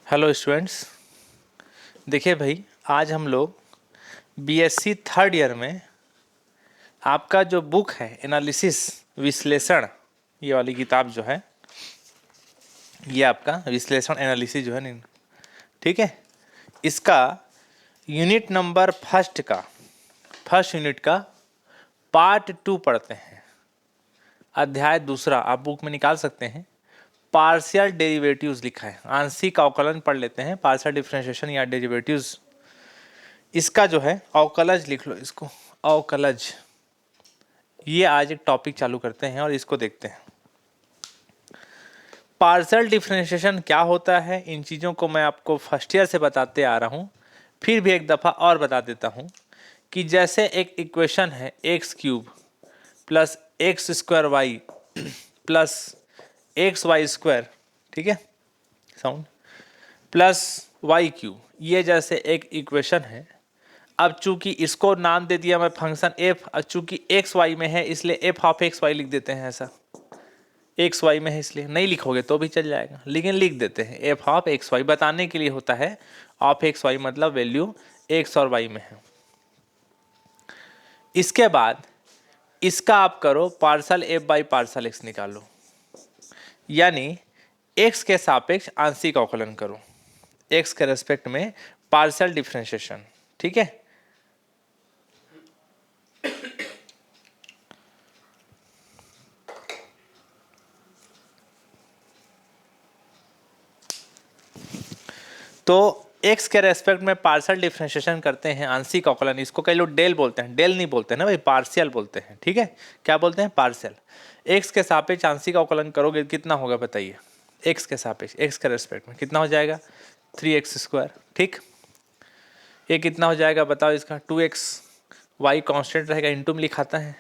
Hello students. देखिए भाई, आज हम लोग बीएससी थर्ड ईयर में आपका जो बुक है एनालिसिस विश्लेषण, ये वाली किताब जो है, ये आपका विश्लेषण एनालिसिस जो है नहीं, ठीक है, इसका यूनिट नंबर फर्स्ट यूनिट का पार्ट 2 पढ़ते हैं। अध्याय दूसरा आप बुक में निकाल सकते हैं। पार्शियल डेरिवेटिव्स लिखा है, आंशिक अवकलन पढ़ लेते हैं, पार्शियल डिफरेंशिएशन या डेरिवेटिव्स। इसका जो है अवकलज लिख लो, इसको अवकलज। ये आज एक टॉपिक चालू करते हैं और इसको देखते हैं। पार्शियल डिफरेंशिएशन क्या होता है, इन चीज़ों को मैं आपको फर्स्ट ईयर से बताते आ रहा हूँ, फिर भी एक दफ़ा और बता देता हूँ कि जैसे एक इक्वेशन है x cube plus x square y plus x y square, ठीक है, साउंड, प्लस वाई क्यूब, ये जैसे एक इक्वेशन है। अब चूंकि इसको नाम दे दिया मैं फंक्शन एफ, चूंकि एक्स वाई में है इसलिए एफ ऑफ एक्स वाई लिख देते हैं। ऐसा एक्स वाई में है इसलिए नहीं लिखोगे तो भी चल जाएगा, लेकिन लिख देते हैं एफ ऑफ एक्स वाई, बताने के लिए होता है। ऑफ एक्स वाई मतलब वैल्यू एक्स और वाई में है। इसके बाद इसका आप करो parcel f by parcel x निकालो, यानी एक्स के सापेक्ष आंशिक अवकलन करो, एक्स के रेस्पेक्ट में पार्शियल डिफरेंशिएशन, ठीक है। तो x के रेस्पेक्ट में पार्शियल डिफरेंशिएशन करते हैं, आंशिक अवकलन। इसको कई लोग डेल बोलते हैं, डेल नहीं बोलते हैं ना भाई, पार्शियल बोलते हैं, ठीक है। क्या बोलते हैं? पार्शियल। x के सापेक्ष आंशिक अवकलन करोगे कितना होगा बताइए? x के सापेक्ष, x के रेस्पेक्ट में कितना हो जाएगा? 3x स्क्वायर, ठीक। ये कितना हो जाएगा बताओ इसका? 2x, y कांस्टेंट रहेगा, इंटू में लिखाता है।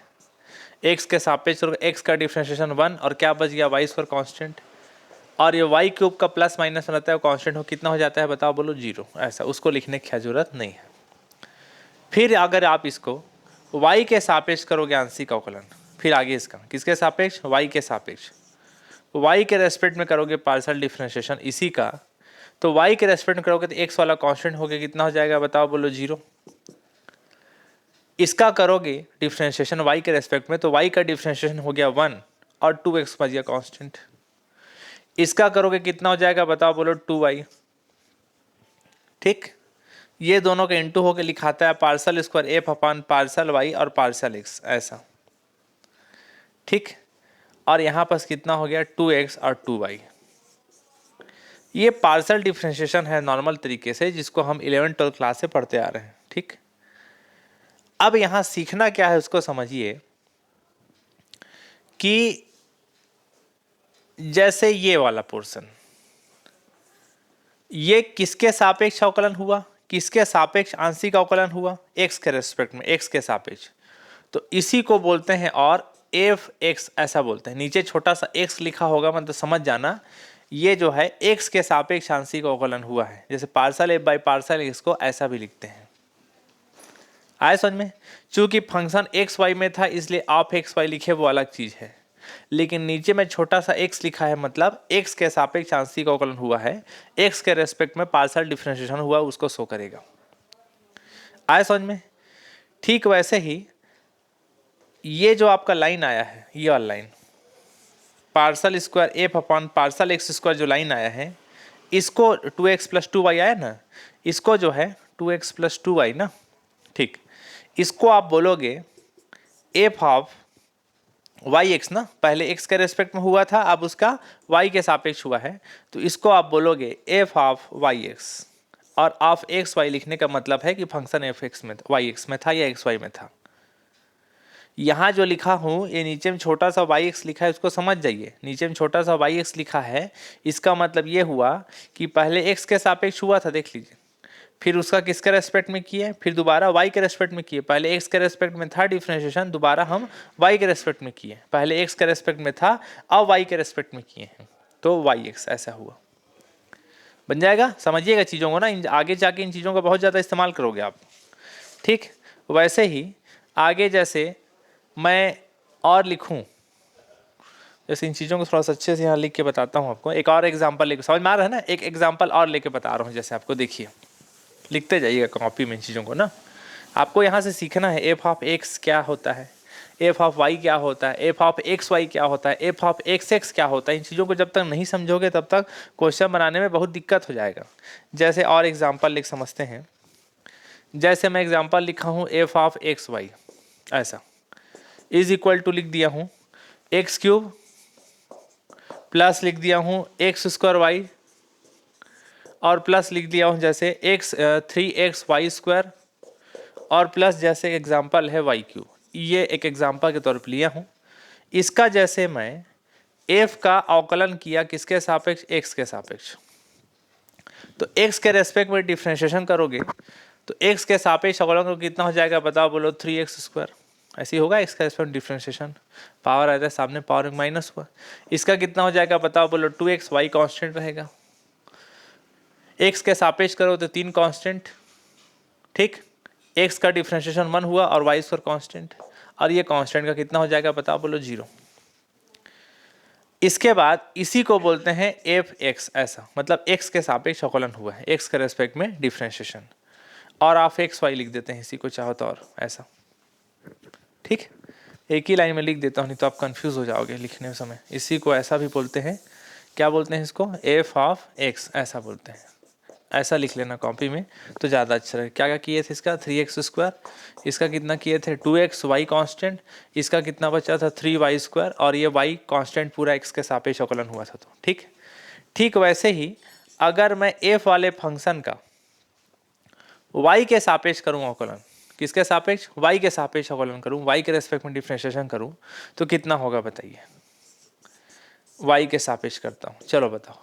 x के सापेक्ष x का डिफरेंशिएशन 1 और क्या बच गया? y स्क्वायर कांस्टेंट, और ये वाई क्यूब का प्लस माइनस रहता है, कांस्टेंट हो, कितना हो जाता है बताओ? बोलो 0। ऐसा उसको लिखने की जरूरत नहीं है। फिर अगर आप इसको वाई के सापेक्ष करोगे आंशिक अवकलन, फिर आगे इसका किसके सापेक्ष? वाई के सापेक्ष। वाई के रेस्पेक्ट में करोगे पार्शियल डिफरेंशिएशन इसी का, तो वाई के रेस्पेक्ट में करोगे तो एक्स वाला कांस्टेंट हो गया, कितना हो जाएगा बताओ? बोलो 0। इसका करोगे डिफरेंशिएशन वाई के रेस्पेक्ट में, तो वाई का डिफरेंशिएशन हो गया 1 और 2x बच गया कांस्टेंट। इसका करोगे कितना हो जाएगा बताओ? बोलो 2y, ठीक। ये दोनों का इंटू होकर लिखाता है partial square f upon partial y और पार्सल एक्स, ऐसा, ठीक। और यहाँ पर कितना हो गया? 2x और 2y। ये पार्सल डिफरेंशिएशन है नॉर्मल तरीके से, जिसको हम 11th-12th क्लास से पढ़ते आ रहे हैं, ठीक। अब यहाँ सीखना क्या है उसको समझिए कि जैसे ये वाला पोर्शन, ये किसके सापेक्ष अवकलन हुआ? किसके सापेक्ष आंशिक अवकलन हुआ? एक्स के रेस्पेक्ट में, एक्स के सापेक्ष। तो इसी को बोलते हैं और एफ एक्स ऐसा बोलते हैं। नीचे छोटा सा एक्स लिखा होगा, मतलब समझ जाना ये जो है एक्स के सापेक्ष आंशिक अवकलन हुआ है। जैसे parcel f by parcel x को ऐसा भी लिखते हैं। आए समझ में? चूंकि फंक्शन एक्स वाई में था इसलिए ऑफ एक्स वाई लिखे, वो अलग चीज है, लेकिन नीचे में छोटा सा x लिखा है, मतलब x के सापेक्ष आंशिक अवकलन हुआ है, x के रेस्पेक्ट में पार्शियल डिफरेंशिएशन हुआ, उसको शो करेगा। आया समझ में? ठीक वैसे ही ये जो आपका लाइन आया है, ये वाला line parcel square f upon partial x square जो लाइन आया है, इसको 2x प्लस 2y आया ना, इसको जो है 2x प्लस 2y ना, ठीक। इसको आप बोलोगे एफ ऑफ वाई एक्स ना, पहले एक्स के रेस्पेक्ट में हुआ था, अब उसका वाई के सापेक्ष हुआ है, तो इसको आप बोलोगे एफ ऑफ वाई एक्स। और ऑफ एक्स वाई लिखने का मतलब है कि फंक्शन एफ एक्स में वाई एक्स में था या एक्स वाई में था। यहाँ जो लिखा हूँ, ये नीचे में छोटा सा वाई एक्स लिखा है, उसको समझ जाइए। नीचे में छोटा सा वाई एक्स लिखा है, इसका मतलब ये हुआ कि पहले एक्स के सापेक्ष हुआ था, देख लीजिए, फिर उसका किसके रेस्पेक्ट में किए, फिर दोबारा y के रेस्पेक्ट में किए। पहले x के रेस्पेक्ट में था डिफरेंशिएशन, दोबारा हम y के रेस्पेक्ट में किए। पहले x के रेस्पेक्ट में था, अब y के रेस्पेक्ट में किए हैं, तो yx ऐसा हुआ। बन जाएगा? समझिएगा चीज़ों को ना, आगे जाके इन चीज़ों का बहुत ज़्यादा इस्तेमाल करोगे आप, ठीक। वैसे ही आगे जैसे मैं और लिखूँ जैसे इन चीज़ों को थोड़ा सा अच्छे से यहाँ लिख के बताता हूँ आपको। एक और एग्जांपल लेके, समझ में आ रहा है ना, एक एग्जांपल और लेके बता रहा हूँ। जैसे आपको देखिए, लिखते जाइएगा कॉपी में इन चीज़ों को ना। आपको यहाँ से सीखना है एफ ऑफ एक्स क्या होता है, एफ ऑफ वाई क्या होता है, एफ ऑफ एक्स वाई क्या होता है, एफ ऑफ एक्स एक्स क्या होता है। इन चीज़ों को जब तक नहीं समझोगे तब तक क्वेश्चन बनाने में बहुत दिक्कत हो जाएगा। जैसे और एग्जांपल लिख समझते हैं। जैसे मैं एग्जांपल लिखा हूँ एफ ऑफ एक्स वाई, ऐसा इज इक्वल टू लिख दिया हूँ एक्स क्यूब प्लस लिख दिया हूँ एक्स स्क्वायर वाई और प्लस लिख दिया हूँ जैसे एक्स 3x वाई स्क्वायर और प्लस जैसे एग्जांपल है वाई क्यूब। ये एक एग्जांपल के तौर पर लिया हूँ। इसका जैसे मैं f का अवकलन किया किसके सापेक्ष, x के सापेक्ष, तो x के रेस्पेक्ट में डिफ्रेंशिएशन करोगे तो x के सापेक्ष अवकलन कितना हो जाएगा बताओ, बोलो 3x स्क्वायर। ऐसे ही होगा, x का रेस्पेक्ट डिफ्रेंशिएशन, पावर आता है सामने, पावर माइनस हुआ। इसका कितना हो जाएगा बताओ, बोलो 2x, y कांस्टेंट रहेगा। x के सापेक्ष करो तो 3 कांस्टेंट, ठीक। x का डिफ्रेंशिएशन 1 हुआ और y स्क्वायर कांस्टेंट, और ये कांस्टेंट का कितना हो जाएगा बताओ, बोलो 0। इसके बाद इसी को बोलते हैं एफ एक्स, ऐसा मतलब x के सापेक्ष अवकलन हुआ है, x के रेस्पेक्ट में डिफ्रेंशिएशन, और आप एक्स वाई लिख देते हैं इसी को चाहो तो, और ऐसा, ठीक। एक ही लाइन में लिख देता हूँ, नहीं तो आप कंफ्यूज हो जाओगे लिखने समय। इसी को ऐसा भी बोलते हैं, क्या बोलते हैं इसको, एफ ऑफ एक्स ऐसा बोलते हैं। ऐसा लिख लेना कॉपी में तो ज़्यादा अच्छा रहेगा। क्या क्या किए थे इसका, 3x स्क्वायर, इसका कितना किए थे 2x y कांस्टेंट, इसका कितना बचा था 3y स्क्वायर, और ये y कांस्टेंट पूरा x के सापेक्ष अवकलन हुआ था। तो ठीक ठीक वैसे ही अगर मैं f वाले फंक्शन का y के सापेक्ष करूँ अवकलन, किसके सापेक्ष, y के सापेक्ष अवकलन करूँ, y के रेस्पेक्ट में डिफ्रेंशिएशन करूँ तो कितना होगा बताइए। y के सापेक्ष करता हूँ, चलो बताओ।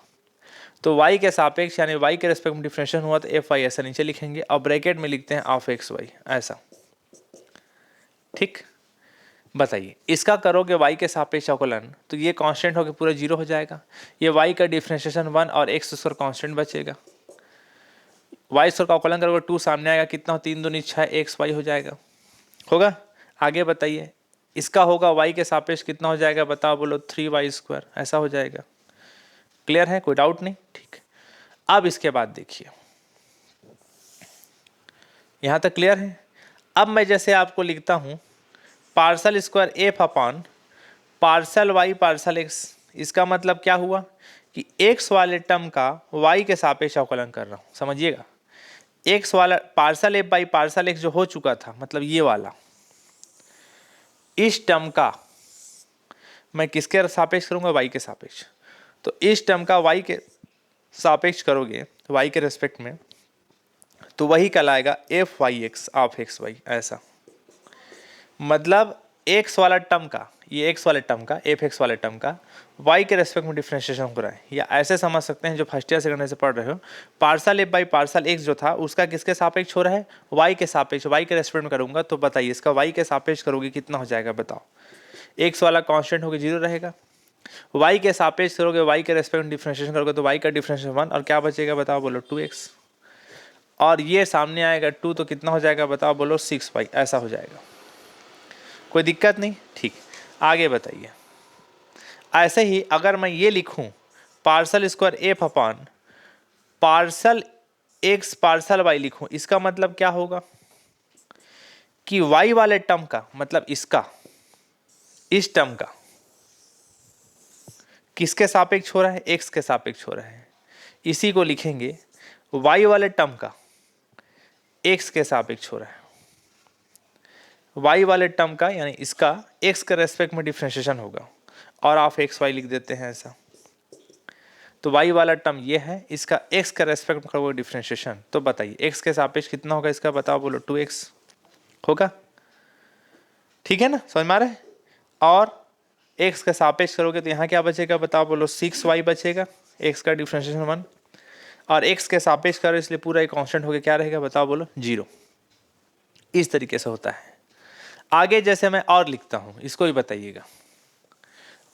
तो y के सापेक्ष यानी y के रेस्पेक्ट में डिफरेंशिएशन हुआ तो एफ वाई ऐसा नीचे लिखेंगे और ब्रैकेट में लिखते हैं ऑफ एक्स वाई, ऐसा, ठीक। बताइए इसका करोगे y के सापेक्ष अवकलन तो ये कांस्टेंट होकर पूरा 0 हो जाएगा। ये y का डिफरेंशिएशन 1 और x स्क्वायर कांस्टेंट बचेगा। y स्क्वायर का अवकलन करोगे 2 सामने आएगा, कितना हो 3 दूनी 6 एक्स वाई हो जाएगा, होगा। आगे बताइए इसका होगा y के सापेक्ष कितना हो जाएगा बताओ, बोलो 3y स्क्वायर, ऐसा हो जाएगा। क्लियर है, कोई डाउट नहीं, ठीक। अब इसके बाद देखिए, यहां तक क्लियर है। अब मैं जैसे आपको लिखता हूं partial square f upon partial y partial x, इसका मतलब क्या हुआ कि एक्स वाले टर्म का वाई के सापेक्ष अवकलन कर रहा हूं, समझिएगा। एक्स वाला parcel f by parcel x जो हो चुका था, मतलब ये वाला, इस टर्म का मैं किसके सापेक्ष करूंगा, वाई के सापेक्ष। तो इस टर्म का y के सापेक्ष करोगे y के रेस्पेक्ट में तो वही कहलाएगा f y x of x y, ऐसा। मतलब x वाला टर्म का, ये x वाले टर्म का, एफ एक्स वाले टर्म का y के रेस्पेक्ट में डिफरेंशिएशन हो रहा है। या ऐसे समझ सकते हैं जो फर्स्ट ईयर सेकंड ईयर से पढ़ रहे हो, parcel f by parcel x जो था उसका किसके सापेक्ष हो रहा है, y के सापेक्ष, y के रेस्पेक्ट में करूंगा तो बताइए इसका y के सापेक्ष करोगे कितना हो जाएगा बताओ। x वाला कांस्टेंट होकर 0 रहेगा, y के सापेक्ष करोगे y के रेस्पेक्ट में डिफरेंशिएशन करोगे तो y का डिफरेंशिएशन 1 और क्या बचेगा बताओ, बोलो 2x, और ये सामने आएगा 2 तो कितना हो जाएगा बताओ, बोलो 6y, ऐसा हो जाएगा। कोई दिक्कत नहीं, ठीक। आगे बताइए ऐसे ही अगर मैं ये लिखूं partial square f upon partial x partial y लिखूं, इसका मतलब क्या होगा कि y वाले टर्म का, मतलब इसका, इस टर्म का किसके सापेक्ष हो रहा है, x के सापेक्ष हो रहा है। इसी को लिखेंगे y वाले टर्म का x के सापेक्ष हो रहा है। y वाले टर्म का यानी इसका x के रेस्पेक्ट में डिफरेंशिएशन होगा और आप एक्स वाई लिख देते हैं ऐसा। तो y वाला टर्म ये है, इसका x के रेस्पेक्ट में करोगे डिफरेंशिएशन तो बताइए x के सापेक्ष कितना होगा इसका बताओ, बोलो 2x होगा, ठीक है ना, समझ में आ रहा है। और x के सापेक्ष करोगे तो यहाँ क्या बचेगा बताओ, बोलो 6y बचेगा, x का डिफरेंशिएशन 1 और x के सापेक्ष करो इसलिए पूरा एक कांस्टेंट हो गया, क्या रहेगा बताओ, बोलो 0। इस तरीके से होता है। आगे जैसे मैं और लिखता हूँ इसको भी बताइएगा।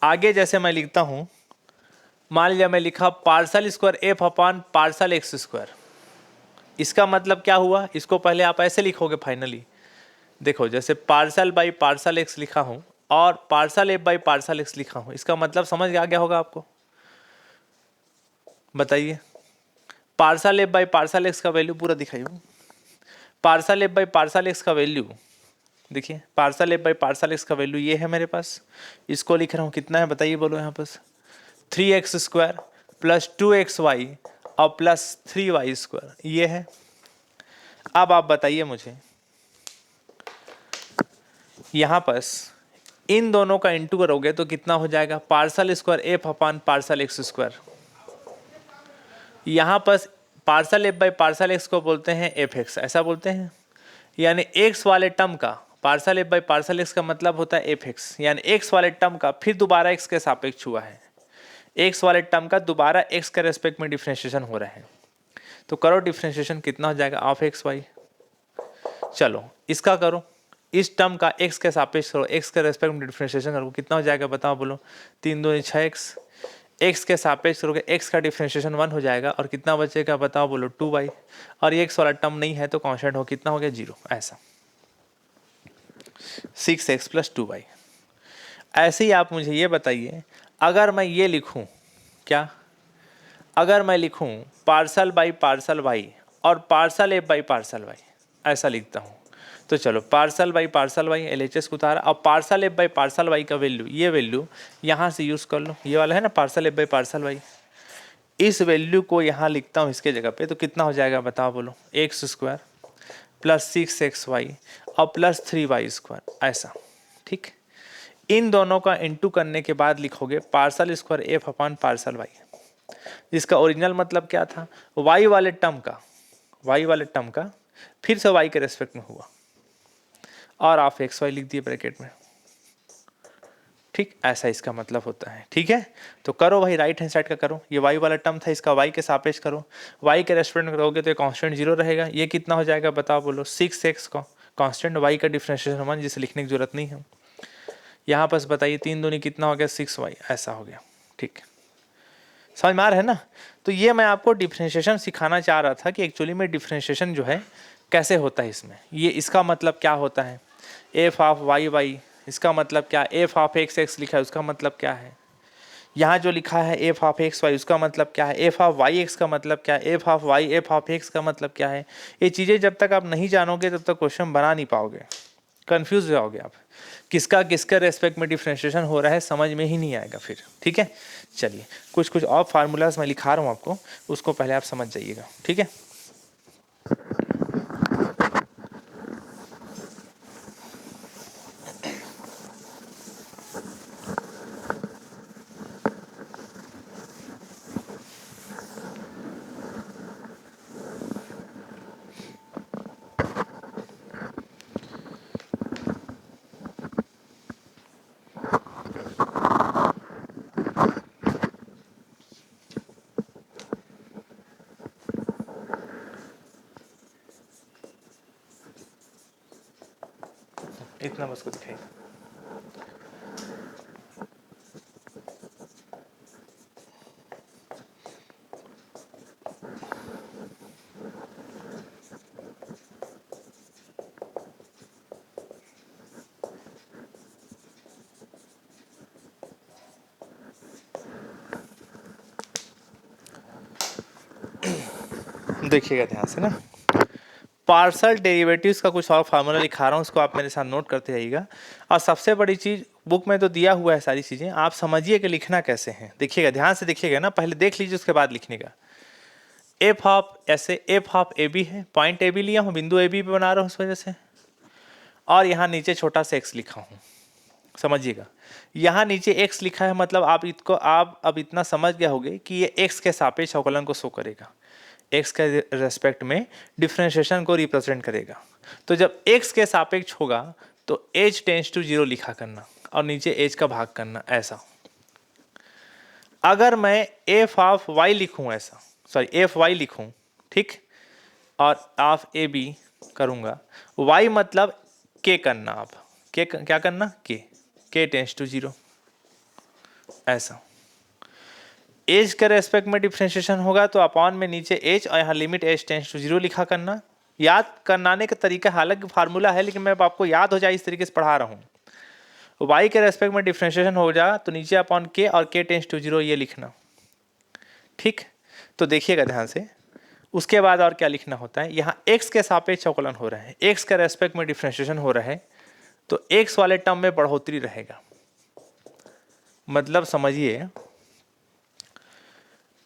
आगे जैसे मैं लिखता हूँ, मान लिया मैं लिखा parcel square f upon partial x square, इसका मतलब क्या हुआ, इसको पहले आप ऐसे लिखोगे फाइनली, देखो जैसे पार्सल बाई पार्सल एक्स लिखा हूँ और partial f by parcel x लिखा हूँ, इसका मतलब समझ आ गया होगा आपको? बताइए। Parcel f by parcel x का वैल्यू पूरा दिखाइए। Parcel f by parcel x का वैल्यू देखिए, parcel f by parcel x का वैल्यू ये है मेरे पास, इसको लिख रहा हूँ, कितना है बताइए, बोलो यहाँ पर 3x² प्लस 2xy और प्लस 3y², ये है। अब आप बताइए मुझे, यहाँ पर इन दोनों का इंटू करोगे तो कितना हो जाएगा? पार्सल स्क्वायर एफ अपान पार्सल x²। यहाँ पर parcel f by parcel x को बोलते हैं एफ एक्स, ऐसा बोलते हैं। यानी एक्स वाले टर्म का parcel f by parcel x का मतलब होता है एफ एक्स, यानी एक्स वाले टर्म का फिर दोबारा एक्स के सापेक्ष हुआ है, एक्स वाले टर्म का दोबारा एक्स के रेस्पेक्ट में डिफ्रेंशिएशन हो रहा है। तो करो डिफ्रेंशिएशन, कितना हो जाएगा? Of x y. चलो इसका करो, इस टर्म का एक्स के सापेक्ष करो, एक्स के रेस्पेक्ट में डिफ्रेंशिएशन करो, कितना हो जाएगा बताओ, बोलो। 3 दूनी 6x, एक्स के सापेक्ष करोगे, एक्स का डिफ्रेंशिएशन 1 हो जाएगा और कितना बचेगा बताओ, बोलो 2y। और ये एक्स वाला टर्म नहीं है तो कांस्टेंट हो, कितना हो गया? 0। ऐसा 6x प्लस 2y। ऐसे ही आप मुझे ये बताइए, अगर मैं ये लिखूं, क्या अगर मैं लिखूं पार्सल बाई पार्सल वाई और partial f by partial y, ऐसा लिखता हूं, तो चलो partial by partial y LHS को उतारा, अब partial f by partial y का वैल्यू, ये वैल्यू यहाँ से यूज़ कर लो, ये वाला है ना partial f by partial y, इस वैल्यू को यहाँ लिखता हूँ इसके जगह पे, तो कितना हो जाएगा बताओ, बोलो। x² प्लस 6xy और प्लस 3y², ऐसा। ठीक, इन दोनों का इंटू करने के बाद लिखोगे पार्सल स्क्वायर एफ अपान पार्सल वाई, जिसका ओरिजिनल मतलब क्या था? y वाले टर्म का फिर से y के रेस्पेक्ट में हुआ और आप एक्स वाई लिख दिए ब्रैकेट में। ठीक, ऐसा इसका मतलब होता है। ठीक है, तो करो भाई, राइट हैंड साइड का करो, ये y वाला टर्म था, इसका y के सापेक्ष करो, y के रेस्पेक्ट में करोगे तो ये कांस्टेंट 0 रहेगा, ये कितना हो जाएगा बताओ, बोलो। 6x का कांस्टेंट, y का डिफरेंशिएशन 1, जिसे लिखने की जरूरत नहीं है। यहाँ पर बताइए 3 दूनी कितना हो गया? 6y, ऐसा हो गया। ठीक, समझ में आ रहा है ना? तो ये मैं आपको डिफरेंशिएशन सिखाना चाह रहा था कि एक्चुअली में डिफरेंशिएशन जो है कैसे होता है इसमें, ये इसका मतलब क्या होता है, एफ ऑफ वाई वाई, इसका मतलब क्या, एफ ऑफ एक्स एक्स लिखा है उसका मतलब क्या है, यहाँ जो लिखा है एफ ऑफ एक्स वाई उसका मतलब क्या है, एफ ऑफ वाई एक्स का मतलब क्या है, f of y f of x का मतलब क्या है। ये चीज़ें जब तक आप नहीं जानोगे तब तक क्वेश्चन बना नहीं पाओगे, कंफ्यूज हो जाओगे आप, किसका किसके रेस्पेक्ट में डिफरेंशिएशन हो रहा है समझ में ही नहीं आएगा फिर। ठीक है, चलिए कुछ और फार्मूलाज मैं लिखा रहा हूँ आपको, उसको पहले आप समझ जाइएगा। ठीक है, इतना बस को दिखाइए। देखिएगा ध्यान से ना, पार्सल डेरिवेटिव्स का कुछ और फार्मूला लिखा रहा हूँ, उसको आप मेरे साथ नोट करते जाइएगा। और सबसे बड़ी चीज़, बुक में तो दिया हुआ है सारी चीज़ें, आप समझिए कि लिखना कैसे है। देखिएगा ध्यान से, देखिएगा ना, पहले देख लीजिए उसके बाद लिखने का। एफ ऑफ ऐसे, एफ ऑफ ए बी है, पॉइंट ए बी लिया हूँ, बिंदु ए बी पे बना रहा हूँ उस वजह से, और यहाँ नीचे छोटा सा एक्स लिखा हूँ। समझिएगा, यहाँ नीचे एक्स लिखा है मतलब आप इसको आप अब इतना समझ गए होंगे कि ये एक्स के सापेक्ष अवकलन को शो करेगा, एक्स के रेस्पेक्ट में डिफरेंशिएशन को रिप्रेजेंट करेगा। तो जब एक्स के सापेक्ष होगा तो h टेंस टू 0 लिखा करना और नीचे h का भाग करना, ऐसा। अगर मैं एफ ऑफ वाई लिखूँ, ऐसा सॉरी एफ वाई लिखूँ, ठीक, और ऑफ ए बी करूँगा, y मतलब k करना, आप k क्या करना, k टेंस टू 0, ऐसा। एज के रेस्पेक्ट में डिफरेंशिएशन होगा तो अपॉन में नीचे एज और यहाँ लिमिट एज टेंस टू 0 लिखा करना। याद करनाने का तरीका हालांकि फार्मूला है, लेकिन मैं आपको याद हो जाए इस तरीके से पढ़ा रहा हूँ। y के रेस्पेक्ट में डिफ्रेंशिएशन हो जाए तो नीचे अपॉन k और k टेंस टू 0 ये लिखना। ठीक, तो देखिएगा ध्यान से। उसके बाद और क्या लिखना होता है, यहाँ x के सापेक्ष अवकलन हो रहा है, x के रेस्पेक्ट में डिफ्रेंशिएशन हो रहा है, तो x वाले टर्म में बढ़ोतरी रहेगा। मतलब समझिए,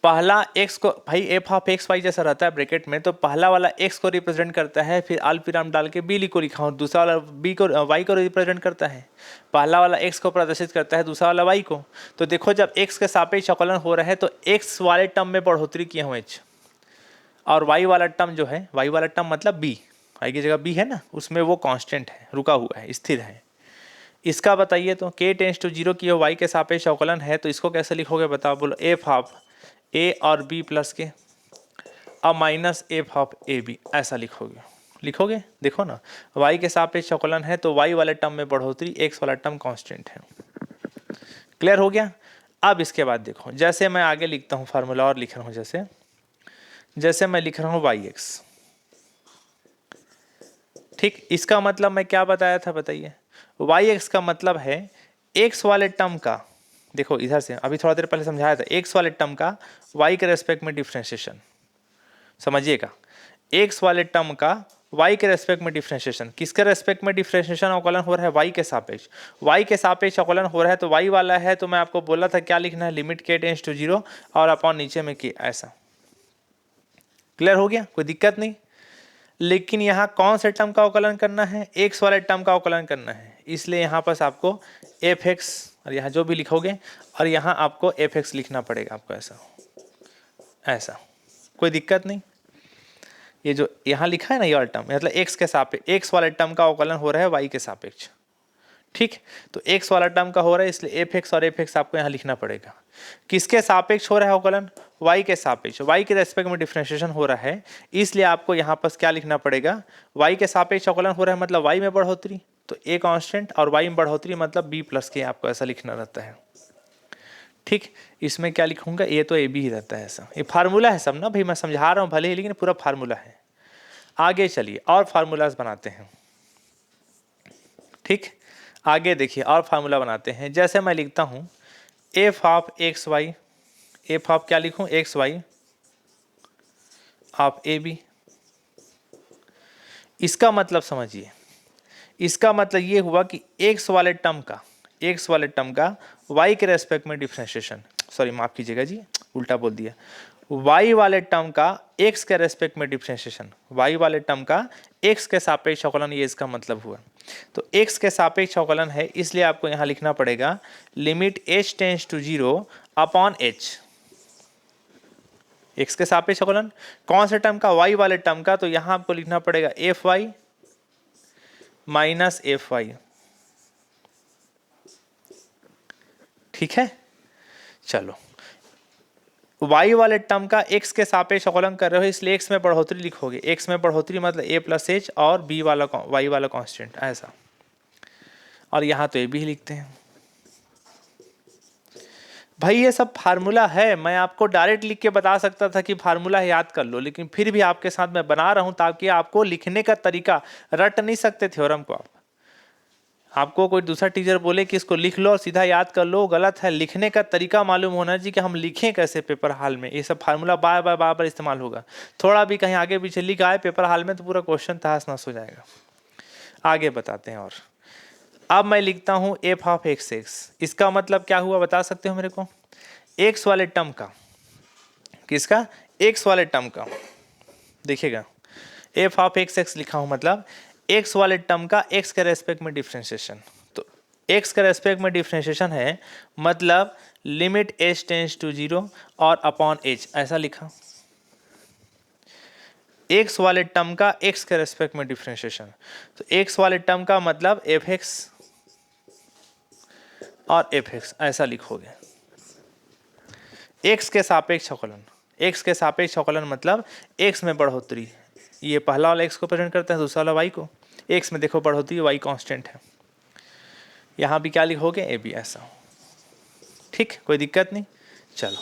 पहला x को भाई एफ ऑफ एक्स वाई जैसा रहता है ब्रैकेट में, तो पहला वाला x को रिप्रेजेंट करता है, फिर अल्पविराम डाल के b को लिखा हूँ, दूसरा वाला b को y को रिप्रेजेंट करता है, पहला वाला x को प्रदर्शित करता है, दूसरा वाला y को। तो देखो जब x के सापेक्ष अवकलन हो रहा है तो x वाले टर्म में बढ़ोतरी किया हूँ h, और y वाला टर्म जो है, y वाला टर्म मतलब b, y की जगह b है ना, उसमें वो कांस्टेंट है, रुका हुआ है, स्थिर है। इसका बताइए तो k टेंस टू 0 की y के सापेक्ष अवकलन है, तो इसको कैसे लिखोगे बताओ, बोलो एफ ऑफ a और b प्लस के और minus F of A b, ऐसा लिखोगे। देखो ना, y के सापेक्ष अवकलन है तो y वाले टर्म में बढ़ोतरी, x वाला टर्म कांस्टेंट है। क्लियर हो गया। अब इसके बाद देखो, जैसे मैं आगे लिखता हूँ फार्मूला और लिख रहा हूँ, जैसे मैं लिख रहा हूँ yx। ठीक, इसका मतलब मैं क्या बताया था बताइए, yx का मतलब है x वाले टर्म का, देखो इधर से अभी थोड़ा देर पहले समझाया था, x वाले टर्म का y के रेस्पेक्ट में डिफ्रेंशिएशन। समझिएगा, x वाले टर्म का y के रेस्पेक्ट में डिफ्रेंशिएशन, किसके रेस्पेक्ट में डिफ्रेंशिएशन अवकलन हो रहा है, y के सापेक्ष, y के सापेक्ष अवकलन हो रहा है, तो y वाला है, तो मैं आपको बोला था क्या लिखना है, लिमिट k टेंस टू 0 और अपॉन नीचे में k, ऐसा। क्लियर हो गया, कोई दिक्कत नहीं। लेकिन यहाँ कौन से टर्म का अवकलन करना है, x वाले टर्म का अवकलन करना है, इसलिए यहाँ पर आपको fx, और यहाँ जो भी लिखोगे, और यहाँ आपको fx लिखना पड़ेगा आपको, ऐसा। कोई दिक्कत नहीं। ये जो यहाँ लिखा है ना, ये वाला टर्म मतलब x के सापेक्ष, x वाले टर्म का अवकलन हो रहा है y के सापेक्ष। ठीक, तो x वाला टर्म का हो रहा है, इसलिए fx और fx आपको यहाँ लिखना पड़ेगा। किसके सापेक्ष हो रहा है अवकलन, y के सापेक्ष, y के रेस्पेक्ट में डिफरेंशिएशन हो रहा है, इसलिए आपको यहाँ पर क्या लिखना पड़ेगा, y के सापेक्ष अवकलन हो रहा है मतलब y में बढ़ोतरी, तो a कांस्टेंट, और y में बढ़ोतरी मतलब b प्लस के, आपको ऐसा लिखना रहता है। ठीक, इसमें क्या लिखूंगा, ये तो ए बी ही रहता है ऐसा। ये फार्मूला है सब ना भाई, मैं समझा रहा हूँ भले ही, लेकिन पूरा फार्मूला है। आगे चलिए और फार्मूलाज बनाते हैं। ठीक, आगे देखिए और फार्मूला बनाते हैं। जैसे मैं लिखता हूँ f of x y, f of क्या लिखूँ, x y of A b. इसका मतलब समझिए, इसका मतलब ये हुआ कि एक्स वाले टर्म का y के रेस्पेक्ट में डिफरेंशिएशन, सॉरी माफ कीजिएगा जी, उल्टा बोल दिया, y वाले टर्म का x के रेस्पेक्ट में डिफरेंशिएशन, y वाले टर्म का x के सापेक्ष अवकलन, ये इसका मतलब हुआ। तो x के सापेक्ष अवकलन है, इसलिए आपको यहाँ लिखना पड़ेगा limit h tends to 0 upon h। x के सापेक्ष अवकलन कौन से टर्म का, y वाले टर्म का, तो यहाँ आपको लिखना पड़ेगा f y minus f y. ठीक है, चलो y वाले टर्म का x के सापेक्ष अवकलन कर रहे हो, इसलिए x में बढ़ोतरी लिखोगे, x में बढ़ोतरी मतलब a प्लस एच और b वाला y वाला कांस्टेंट, ऐसा। और यहाँ तो ये भी लिखते हैं भाई, ये सब फार्मूला है, मैं आपको डायरेक्ट लिख के बता सकता था कि फार्मूला याद कर लो, लेकिन फिर भी आपके साथ मैं बना रहा हूं ताकि आपको लिखने का तरीका, रट नहीं सकते थ्योरम को आप, आपको कोई दूसरा टीचर बोले कि इसको लिख लो और सीधा याद कर लो, गलत है। लिखने का तरीका मालूम होना चाहिए कि हम लिखें कैसे पेपर हाल में। ये सब फार्मूला बार बार इस्तेमाल होगा, थोड़ा भी कहीं आगे पीछे लिख आए पेपर हाल में तो पूरा क्वेश्चन तहस नहस हो जाएगा। आगे बताते हैं। और अब मैं लिखता हूं एफ ऑफ एक्स एक्स, इसका मतलब क्या हुआ बता सकते हो मेरे को, एक्स वाले टर्म का, किसका, एक्स वाले टर्म का। देखिएगा एफ ऑफ एक्स एक्स लिखा हूं मतलब एक्स वाले टर्म का एक्स के रेस्पेक्ट में डिफरेंशिएशन। तो एक्स के रेस्पेक्ट में डिफरेंशिएशन है मतलब लिमिट एच टेंस टू 0 और अपॉन एच, ऐसा लिखा। एक्स वाले टर्म का एक्स के रेस्पेक्ट में डिफरेंशिएशन, तो एक्स वाले टर्म का मतलब एफ एक्स और एफ एक्स, ऐसा लिखोगे। एक्स के सापेक्ष अवकलन, एक्स के सापेक्ष अवकलन मतलब एक्स में बढ़ोतरी, ये पहला वाला एक्स को प्रेजेंट करता है, दूसरा वाला वाई को। एक्स में देखो बढ़ोतरी, वाई कांस्टेंट है, यहाँ भी क्या लिखोगे, ए बी, ऐसा। ठीक, कोई दिक्कत नहीं। चलो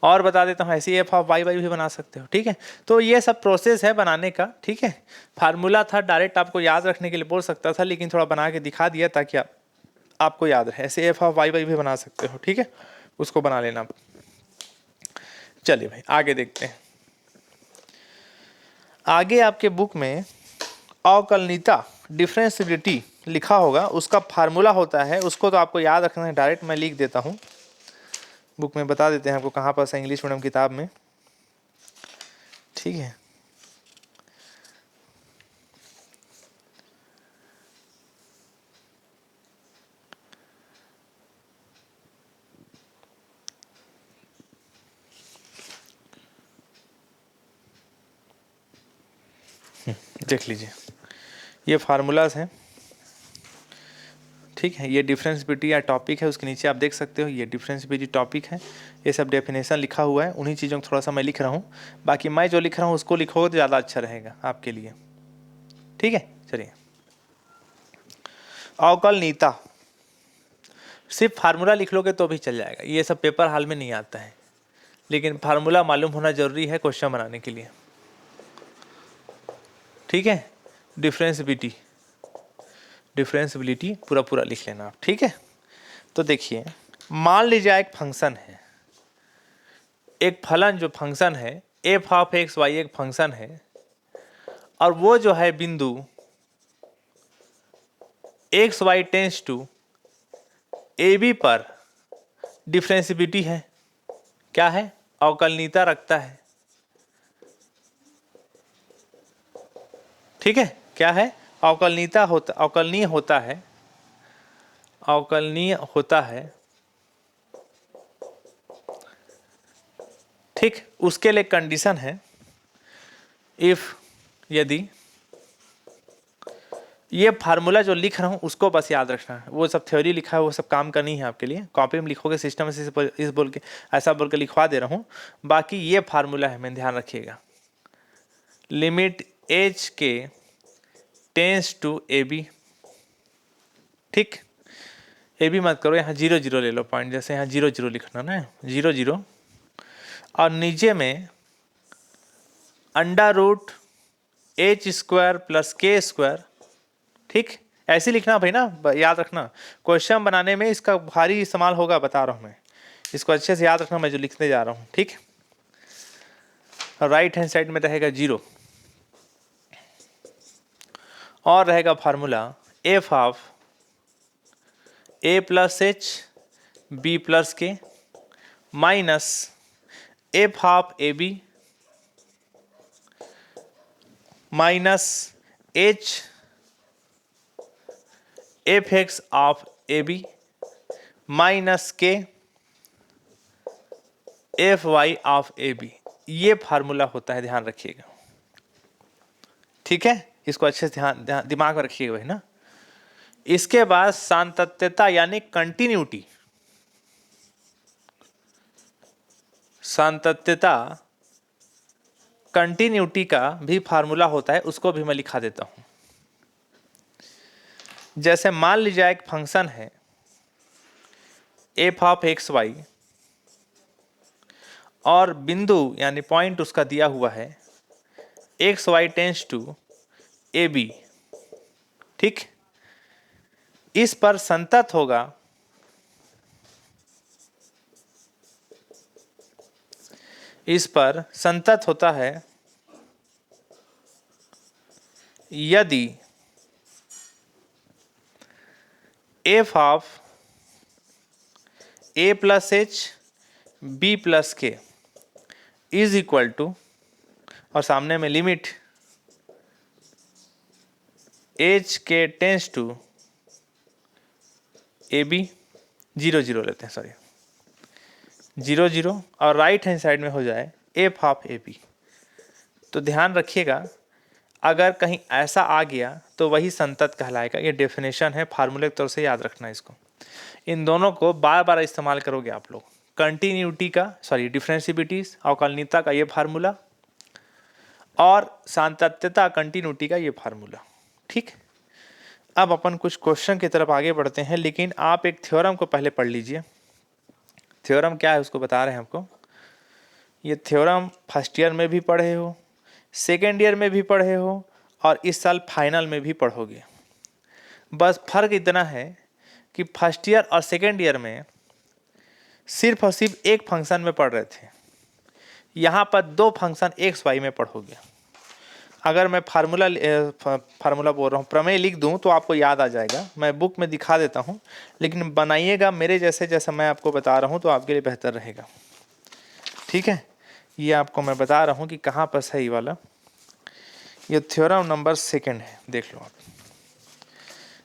और बता देता हूँ, ऐसे एफ ऑफ वाई वाई भी बना सकते हो, ठीक है। तो ये सब प्रोसेस है बनाने का, ठीक है। फार्मूला था, डायरेक्ट आपको याद रखने के लिए बोल सकता था, लेकिन थोड़ा बना के दिखा दिया ताकि आपको याद रहे। ऐसे एफ ऑफ वाई वाई भी बना सकते हो, ठीक है, उसको बना लेना। चलिए भाई आगे देखते हैं। आगे आपके बुक में अवकलनीयता डिफरेंशिएबिलिटी लिखा होगा, उसका फार्मूला होता है, उसको तो आपको याद रखना है। डायरेक्ट मैं लिख देता हूँ, बुक में बता देते हैं आपको कहाँ पर है, इंग्लिश मीडियम किताब में, ठीक है। देख लीजिए, ये फार्मूलाज हैं, ठीक है। ये डिफरेंशिएबिलिटी या टॉपिक है, उसके नीचे आप देख सकते हो ये डिफरेंशिएबिलिटी टॉपिक है, ये सब डेफिनेशन लिखा हुआ है। उन्हीं चीज़ों को थोड़ा सा मैं लिख रहा हूँ, बाकी मैं जो लिख रहा हूँ उसको लिखोगे तो ज़्यादा अच्छा रहेगा आपके लिए, ठीक है। चलिए, अवकलनीयता सिर्फ फार्मूला लिख लोगे तो भी चल जाएगा, ये सब पेपर हाल में नहीं आता है, लेकिन फार्मूला मालूम होना जरूरी है क्वेश्चन बनाने के लिए, ठीक है। डिफरेंशिएबिलिटी पूरा पूरा लिख लेना आप, ठीक है। तो देखिए, मान लीजिए एक फंक्शन है, एक फलन जो फंक्शन है एफ ऑफ एक्स वाई एक फंक्शन है, और वो जो है बिंदु x Y tends to A B पर डिफरेंशिएबिलिटी है, क्या है, अवकलनीयता रखता है, ठीक है। क्या है, अवकलनीय होता है, ठीक। उसके लिए कंडीशन है, इफ यदि, ये फार्मूला जो लिख रहा हूँ उसको बस याद रखना है, वो सब थ्योरी लिखा है वो सब काम का नहीं है आपके लिए, कॉपी में लिखोगे सिस्टम से इस बोल के ऐसा बोल के लिखवा दे रहा हूँ, बाकी ये फार्मूला है, मैं ध्यान रखिएगा। लिमिट एच के टेंस टू ए बी, ठीक। ए बी मत करो, यहाँ 0 0 ले लो पॉइंट, जैसे यहाँ 0 0 लिखना ना, 0 0, और नीचे में under root h square plus के स्क्वायर, ठीक। ऐसे लिखना भाई ना, याद रखना, क्वेश्चन बनाने में इसका भारी इस्तेमाल होगा, बता रहा हूँ मैं, इसको अच्छे से याद रखना मैं जो लिखने जा रहा हूँ, ठीक। राइट हैंड साइड में रहेगा 0, और रहेगा formula F of A plus H B plus K minus F of A B minus H F X of A B minus K F Y of A B, ये formula होता है, ध्यान रखिएगा, ठीक है। इसको अच्छे से ध्यान दिमाग में रखिएगा भाई ना। इसके बाद सातत्यता यानी कंटिन्यूटी, सातत्यता कंटिन्यूटी का भी फार्मूला होता है, उसको भी मैं लिखा देता हूं। जैसे मान लीजिए एक फंक्शन है एफ ऑफ एक्स वाई, और बिंदु यानी पॉइंट उसका दिया हुआ है x Y tends to A B, ठीक। इस पर संतत होगा होता है यदि f of A plus H B plus k is equal to, और सामने में लिमिट एच के टेंस टू ए बी 0 0 लेते हैं, सॉरी 0 0, और राइट हैंड साइड में हो जाए एफ ऑफ ए बी। तो ध्यान रखिएगा, अगर कहीं ऐसा आ गया तो वही संतत कहलाएगा, ये डेफिनेशन है, फार्मूले के तौर से याद रखना इसको। इन दोनों को बार बार इस्तेमाल करोगे आप लोग, कंटिन्यूटी का, सॉरी डिफरेंशिएबिलिटी अवकलनीयता का ये फार्मूला, और सातत्यता कंटिन्यूटी का ये फार्मूला, ठीक। अब अपन कुछ क्वेश्चन की तरफ आगे बढ़ते हैं, लेकिन आप एक थ्योरम को पहले पढ़ लीजिए। थ्योरम क्या है उसको बता रहे हैं आपको। ये थ्योरम फर्स्ट ईयर में भी पढ़े हो, सेकेंड ईयर में भी पढ़े हो और इस साल फाइनल में भी पढ़ोगे। बस फर्क इतना है कि फर्स्ट ईयर और सेकेंड ईयर में सिर्फ और सिर्फ एक फंक्शन में पढ़ रहे थे, यहाँ पर दो फंक्शन एक्स वाई में पढ़ोगे। अगर मैं फार्मूला बोल रहा हूँ, प्रमेय लिख दूँ तो आपको याद आ जाएगा। मैं बुक में दिखा देता हूँ, लेकिन बनाइएगा मेरे जैसे, जैसा मैं आपको बता रहा हूँ तो आपके लिए बेहतर रहेगा। ठीक है, ये आपको मैं बता रहा हूँ कि कहाँ पर सही वाला। ये थ्योरम नंबर सेकंड है, देख लो आप।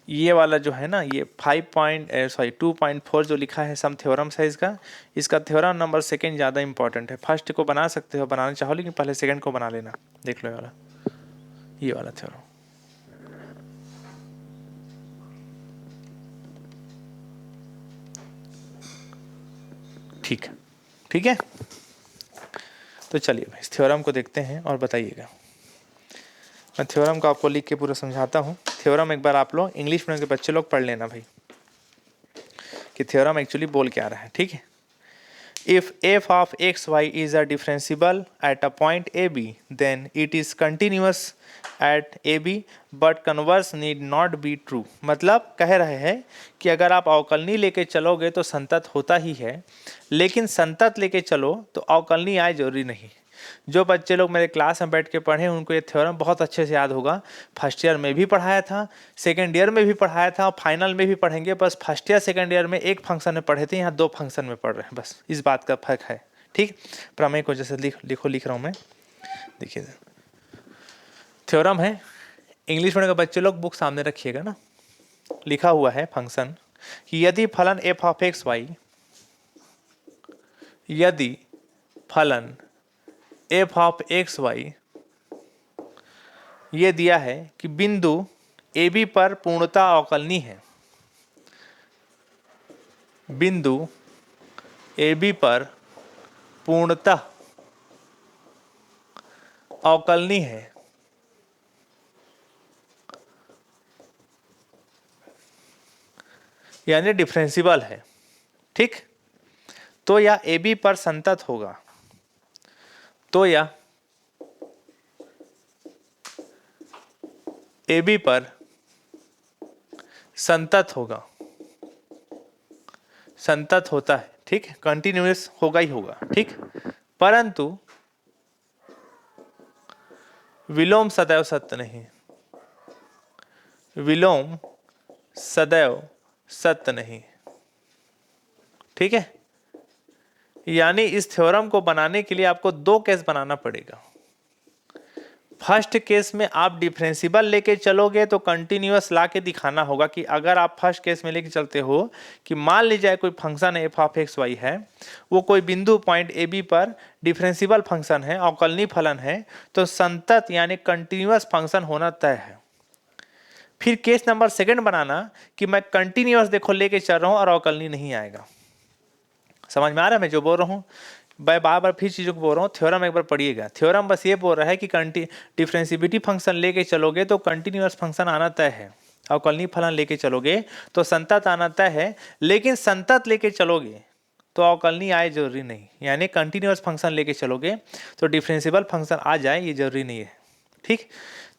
ये वाला जो है ना, ये 2.4 जो लिखा है सम थ्योरम्स है इसका थ्योरम नंबर सेकंड ज़्यादा इंपॉर्टेंट है। फर्स्ट को बना सकते हो, बनाना चाहो, लेकिन पहले सेकंड को बना लेना। देख लो ये वाला थ्योरम। ठीक है, तो चलिए भाई इस थ्योरम को देखते हैं और बताइएगा। मैं थ्योरम को आपको लिख के पूरा समझाता हूँ। थ्योरम एक बार आप लोग इंग्लिश मीडियम के बच्चे लोग पढ़ लेना भाई, कि थ्योरम एक्चुअली बोल क्या रहा है। ठीक है, if f of x y is a differentiable at a point ab, then it is continuous at ab but converse need not be true। मतलब कह रहे हैं कि अगर आप अवकलनी लेके चलोगे तो संतत होता ही है, लेकिन संतत लेके चलो तो अवकलनी आए जरूरी नहीं। जो बच्चे लोग मेरे क्लास में बैठ के पढ़े उनको ये थ्योरम बहुत अच्छे से याद होगा। फर्स्ट ईयर में भी पढ़ाया था, सेकेंड ईयर में भी पढ़ाया था, फाइनल में भी पढ़ेंगे। बस फर्स्ट ईयर सेकेंड ईयर में एक फंक्शन में पढ़े थे, यहाँ दो फंक्शन में पढ़ रहे हैं, बस इस बात का फर्क है। ठीक, प्रमेय को जैसे लिख रहा हूँ मैं, देखिए थ्योरम है। इंग्लिश मीडियम के बच्चे लोग बुक सामने रखिएगा ना, लिखा हुआ है फंक्शन कि यदि फलन एफ ऑफ एक्स वाई, यदि फलन एफ ऑफ एक्स वाई ये दिया है कि बिंदु ए बी पर पूर्णता अवकलनी है, बिंदु ए बी पर पूर्णता अवकलनी है, यानी डिफरेंशिबल है। ठीक, तो यह ए बी पर संतत होगा, तो यह ए बी पर संतत होगा, संतत होता है। ठीक, कंटिन्यूअस होगा ही होगा। ठीक, परंतु विलोम सदैव सत्य नहीं, विलोम सदैव सत्य नहीं। ठीक है, यानी इस थ्योरम को बनाने के लिए आपको दो केस बनाना पड़ेगा। फर्स्ट केस में आप डिफरेंशिबल लेके चलोगे तो कंटिन्यूअस ला के दिखाना होगा कि अगर आप फर्स्ट केस में लेके चलते हो कि मान लीजिए कोई function F of x y है, वो कोई बिंदु पॉइंट ए बी पर डिफरेंशिबल फंक्शन है, अवकलनी फलन है, तो संतत यानी कंटिन्यूअस फंक्शन होना तय है। फिर केस नंबर सेकंड बनाना कि मैं कंटिन्यूअस देखो लेके चल रहा हूं और अवकलनी नहीं आएगा। समझ में आ रहा है मैं जो बोल रहा हूँ? मैं बार बार फिर चीज़ों को बोल रहा हूँ, थ्योरम एक बार पढ़िएगा। थ्योरम बस ये बोल रहा है कि डिफरेंशिबिलिटी फंक्शन लेके चलोगे तो कंटिन्यूअस फंक्शन आना तय है, अवकलनी फलन लेके चलोगे तो संतत आना तय है, लेकिन संतत लेके चलोगे तो अवकलनी आए जरूरी नहीं। यानी कंटिन्यूअस फंक्शन लेके चलोगे तो डिफरेंशिबल फंक्शन आ जाए ये जरूरी नहीं है। ठीक,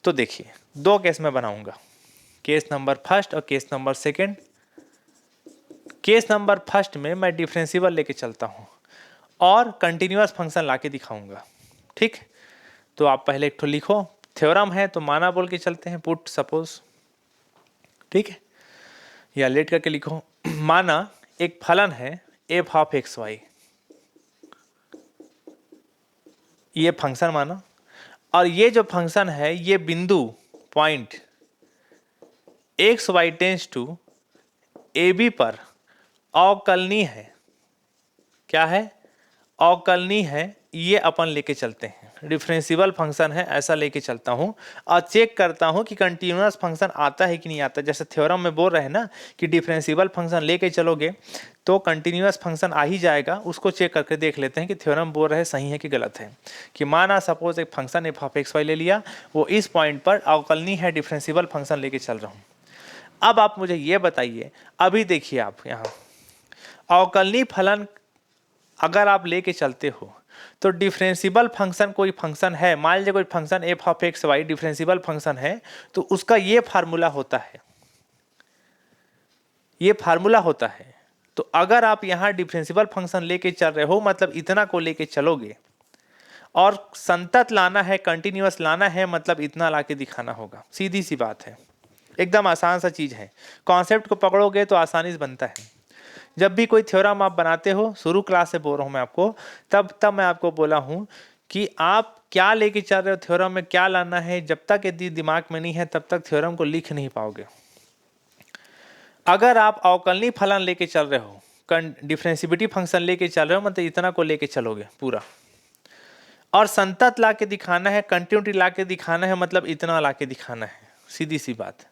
तो देखिए दो केस में बनाऊंगा, केस नंबर फर्स्ट और case number second. Case number first में मैं डिफरेंशिबल लेके चलता हूँ और कंटिन्यूअस फंक्शन लाके दिखाऊंगा। ठीक, तो आप पहले एक ठो लिखो, थ्योरम है तो माना बोल के चलते हैं, पुट सपोज। ठीक है, या लेट करके लिखो, माना एक फलन है एफ ऑफ एक्स वाई, ये फंक्शन माना, और ये जो फंक्शन है ये बिंदु point x Y tends to A B पर अवकलनी है। क्या है? अवकलनी है। ये अपन लेके चलते हैं, डिफरेंशिबल फंक्शन है ऐसा लेके चलता हूं और चेक करता हूं कि कंटिन्यूअस फंक्शन आता है कि नहीं आता। जैसे थ्योरम में बोल रहे हैं ना कि डिफरेंशिबल फंक्शन लेके चलोगे तो कंटिन्यूअस फंक्शन आ ही जाएगा, उसको चेक करके देख लेते हैं कि थ्योरम बोल रहे हैं सही है कि गलत है। कि माना सपोज एक function F of x y ले लिया, वो इस पॉइंट पर अवकलनी है, डिफरेंशिबल फंक्शन लेके चल रहा हूँ। अब आप मुझे ये बताइए, अभी देखिए आप यहाँ अवकलनी फलन अगर आप लेके चलते हो तो डिफरेंशियल फंक्शन कोई फंक्शन है, मान लीजिए कोई function F of x y differential function है, तो उसका ये फार्मूला होता है, ये फार्मूला होता है। तो अगर आप यहाँ डिफरेंशियल फंक्शन लेके चल रहे हो, मतलब इतना को लेके चलोगे, और संतत लाना है, कंटिन्यूअस लाना है, मतलब इतना लाके दिखाना होगा। सीधी सी बात है, एकदम आसान सा चीज़ है। कॉन्सेप्ट को पकड़ोगे तो आसानी से बनता है। जब भी कोई थ्योरम आप बनाते हो, शुरू क्लास से बोल रहा हूँ मैं आपको, तब मैं आपको बोला हूँ कि आप क्या लेके चल रहे हो, थ्योरम में क्या लाना है। जब तक यदि दिमाग में नहीं है तब तक थ्योरम को लिख नहीं पाओगे। अगर आप अवकलनी फलन लेके चल रहे हो, डिफरेंशिएबिलिटी फंक्शन लेके चल रहे हो, मतलब इतना को लेके चलोगे पूरा, और संतत ला के दिखाना है, कंटिन्यूटी ला के दिखाना है, मतलब इतना ला के दिखाना है। सीधी सी बात।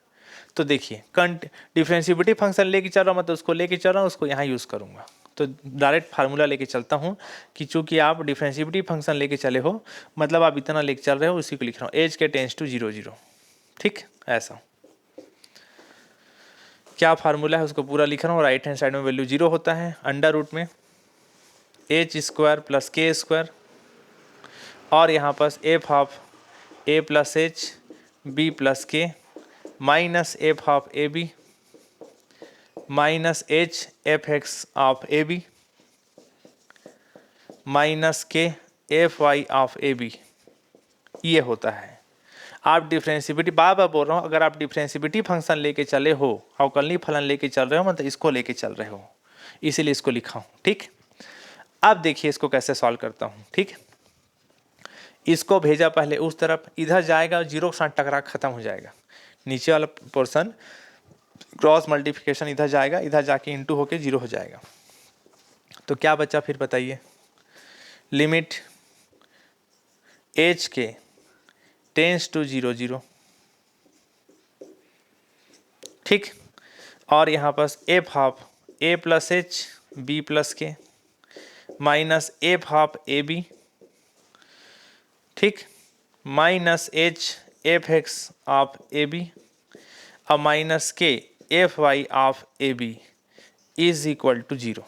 तो देखिए, डिफरेंशिएबिलिटी फंक्शन लेके चल रहा हूँ, मतलब उसको लेके चल रहा हूँ, उसको यहाँ यूज़ करूँगा। तो डायरेक्ट फार्मूला लेके चलता हूँ कि चूंकि आप डिफरेंशिएबिलिटी फंक्शन लेके चले हो, मतलब आप इतना लेके चल रहे हो, उसी को लिख रहा हूँ, एज के टेंस टू 0 0। ठीक, ऐसा क्या फार्मूला है उसको पूरा लिख रहा हूँ। राइट हैंड साइड में वैल्यू 0 होता है, अंडर रूट में एच स्क्वायर प्लस के स्क्वायर, और यहाँ पास F of A plus H B plus K minus F of A B minus H F X of A B minus K F Y of A B, ये होता है। आप differentiability बार बार बोल रहा हूँ, अगर आप डिफरेंशिएबिलिटी फंक्शन लेके चले हो, अवकलनी फलन लेके चल रहे हो, मतलब इसको लेके चल रहे हो, इसीलिए इसको लिखा हूँ। ठीक, अब देखिए इसको कैसे सॉल्व करता हूँ। ठीक, इसको भेजा पहले उस तरफ, इधर जाएगा और 0 के साथ टकरा खत्म हो जाएगा। नीचे वाला पोर्शन क्रॉस मल्टीप्लिकेशन इधर जाएगा, इधर जाके इंटू होके 0 हो जाएगा। तो क्या बचा फिर बताइए, लिमिट एच के टेंस टू 0 0। ठीक, और यहाँ पास F of A plus H B plus K minus F of A B, ठीक, minus H F X of A B और minus K F Y of A B is equal to 0।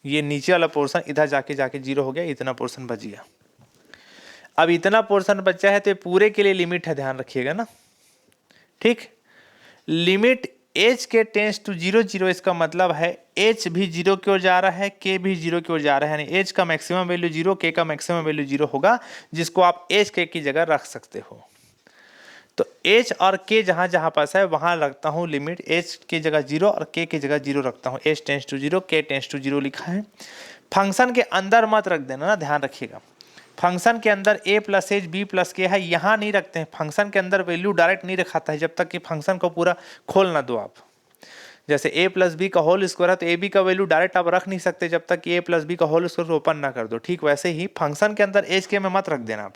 ये नीचे वाला portion इधर जाके 0 हो गया, इतना पोर्शन बच गया। अब इतना पोर्शन बचा है तो पूरे के लिए लिमिट है, ध्यान रखिएगा ना। ठीक, लिमिट एच के टेंस टू 0 0, इसका मतलब है एच भी 0 की ओर जा रहा है, के भी 0 की ओर जा रहा है, यानी एच का मैक्सिमम वैल्यू 0, के का मैक्सिमम वैल्यू 0 होगा, जिसको आप एच के की जगह रख सकते हो। तो एच और के जहां जहां पास है वहां रखता हूं लिमिट, एच की जगह 0 और के की जगह 0 रखता हूं। एच टेंस टू 0, के टेंस टू 0 लिखा है। फंक्शन के अंदर मत रख देना ना, ध्यान रखिएगा। फंक्शन के अंदर ए प्लस एच बी प्लस के है, यहाँ नहीं रखते हैं। फंक्शन के अंदर वैल्यू डायरेक्ट नहीं रखाता है जब तक कि फंक्शन को पूरा खोल ना दो आप। जैसे ए प्लस बी का होल स्क्वायर है, तो ए बी का वैल्यू डायरेक्ट आप रख नहीं सकते जब तक कि ए प्लस बी का होल स्क्वायर ओपन ना कर दो। ठीक वैसे ही फंक्शन के अंदर एच के में मत रख देना आप।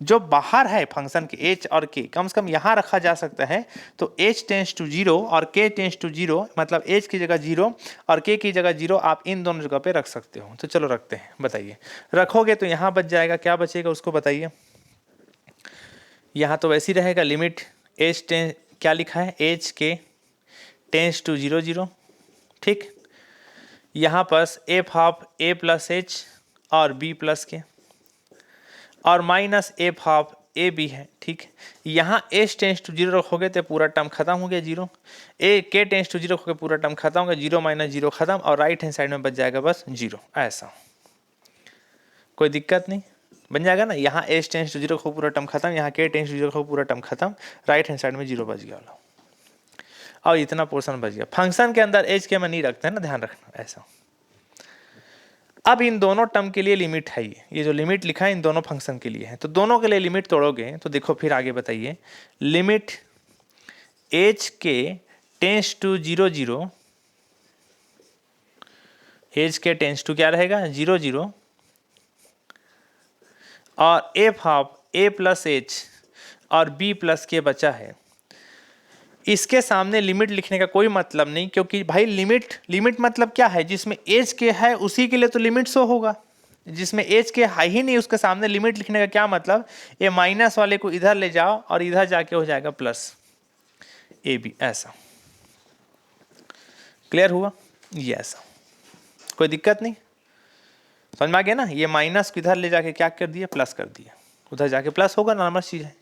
जो बाहर है फंक्शन के एच और के, कम से कम यहाँ रखा जा सकता है। तो एच टेंस टू 0 और के टेंस टू 0, मतलब एच की जगह 0 और के की जगह 0, आप इन दोनों जगह पे रख सकते हो। तो चलो रखते हैं, बताइए। रखोगे तो यहाँ बच जाएगा, क्या बचेगा उसको बताइए। यहाँ तो वैसे ही रहेगा, लिमिट एच टेंस, क्या लिखा है, एच के टेंस टू 0 0। ठीक, यहाँ पर f of A plus h और बी प्लस के, और minus F of A b है। ठीक, यहाँ एच टेंस टू 0 रखोगे तो पूरा टर्म खत्म हो गया 0, ए के टेंस टू 0 रखोगे पूरा टर्म खत्म हो गया, 0 माइनस 0 खत्म, और राइट हैंड साइड में बच जाएगा बस 0। ऐसा कोई दिक्कत नहीं, बन जाएगा ना। यहाँ एच टेंस टू 0 रखो पूरा टर्म खत्म, यहाँ के टेंस टू 0 रखो पूरा टर्म खत्म, राइट हैंड साइड में 0 बच गया, और इतना पोर्शन बच गया। फंक्शन के अंदर एच के में नहीं रखते हैं ना, ध्यान रखना ऐसा। अब इन दोनों टर्म के लिए लिमिट है, ये जो लिमिट लिखा है इन दोनों फंक्शन के लिए है। तो दोनों के लिए लिमिट तोड़ोगे तो देखो फिर आगे बताइए, लिमिट एच के टेंस टू 0 0, एच के टेंस टू क्या रहेगा 0 0, और F of A plus h और बी प्लस के बचा है। इसके सामने लिमिट लिखने का कोई मतलब नहीं, क्योंकि भाई लिमिट मतलब क्या है, जिसमें एज के है उसी के लिए तो लिमिट शो होगा। जिसमें एज के है ही नहीं उसके सामने लिमिट लिखने का क्या मतलब, ये माइनस वाले को इधर ले जाओ और इधर जाके हो जाएगा प्लस ए बी। ऐसा क्लियर हुआ, ये ऐसा कोई दिक्कत नहीं। समझ में आ गया ना, ये माइनस को इधर ले जाके क्या कर दिया, प्लस कर दिया, उधर जाके प्लस होगा, नॉर्मल चीज़ है।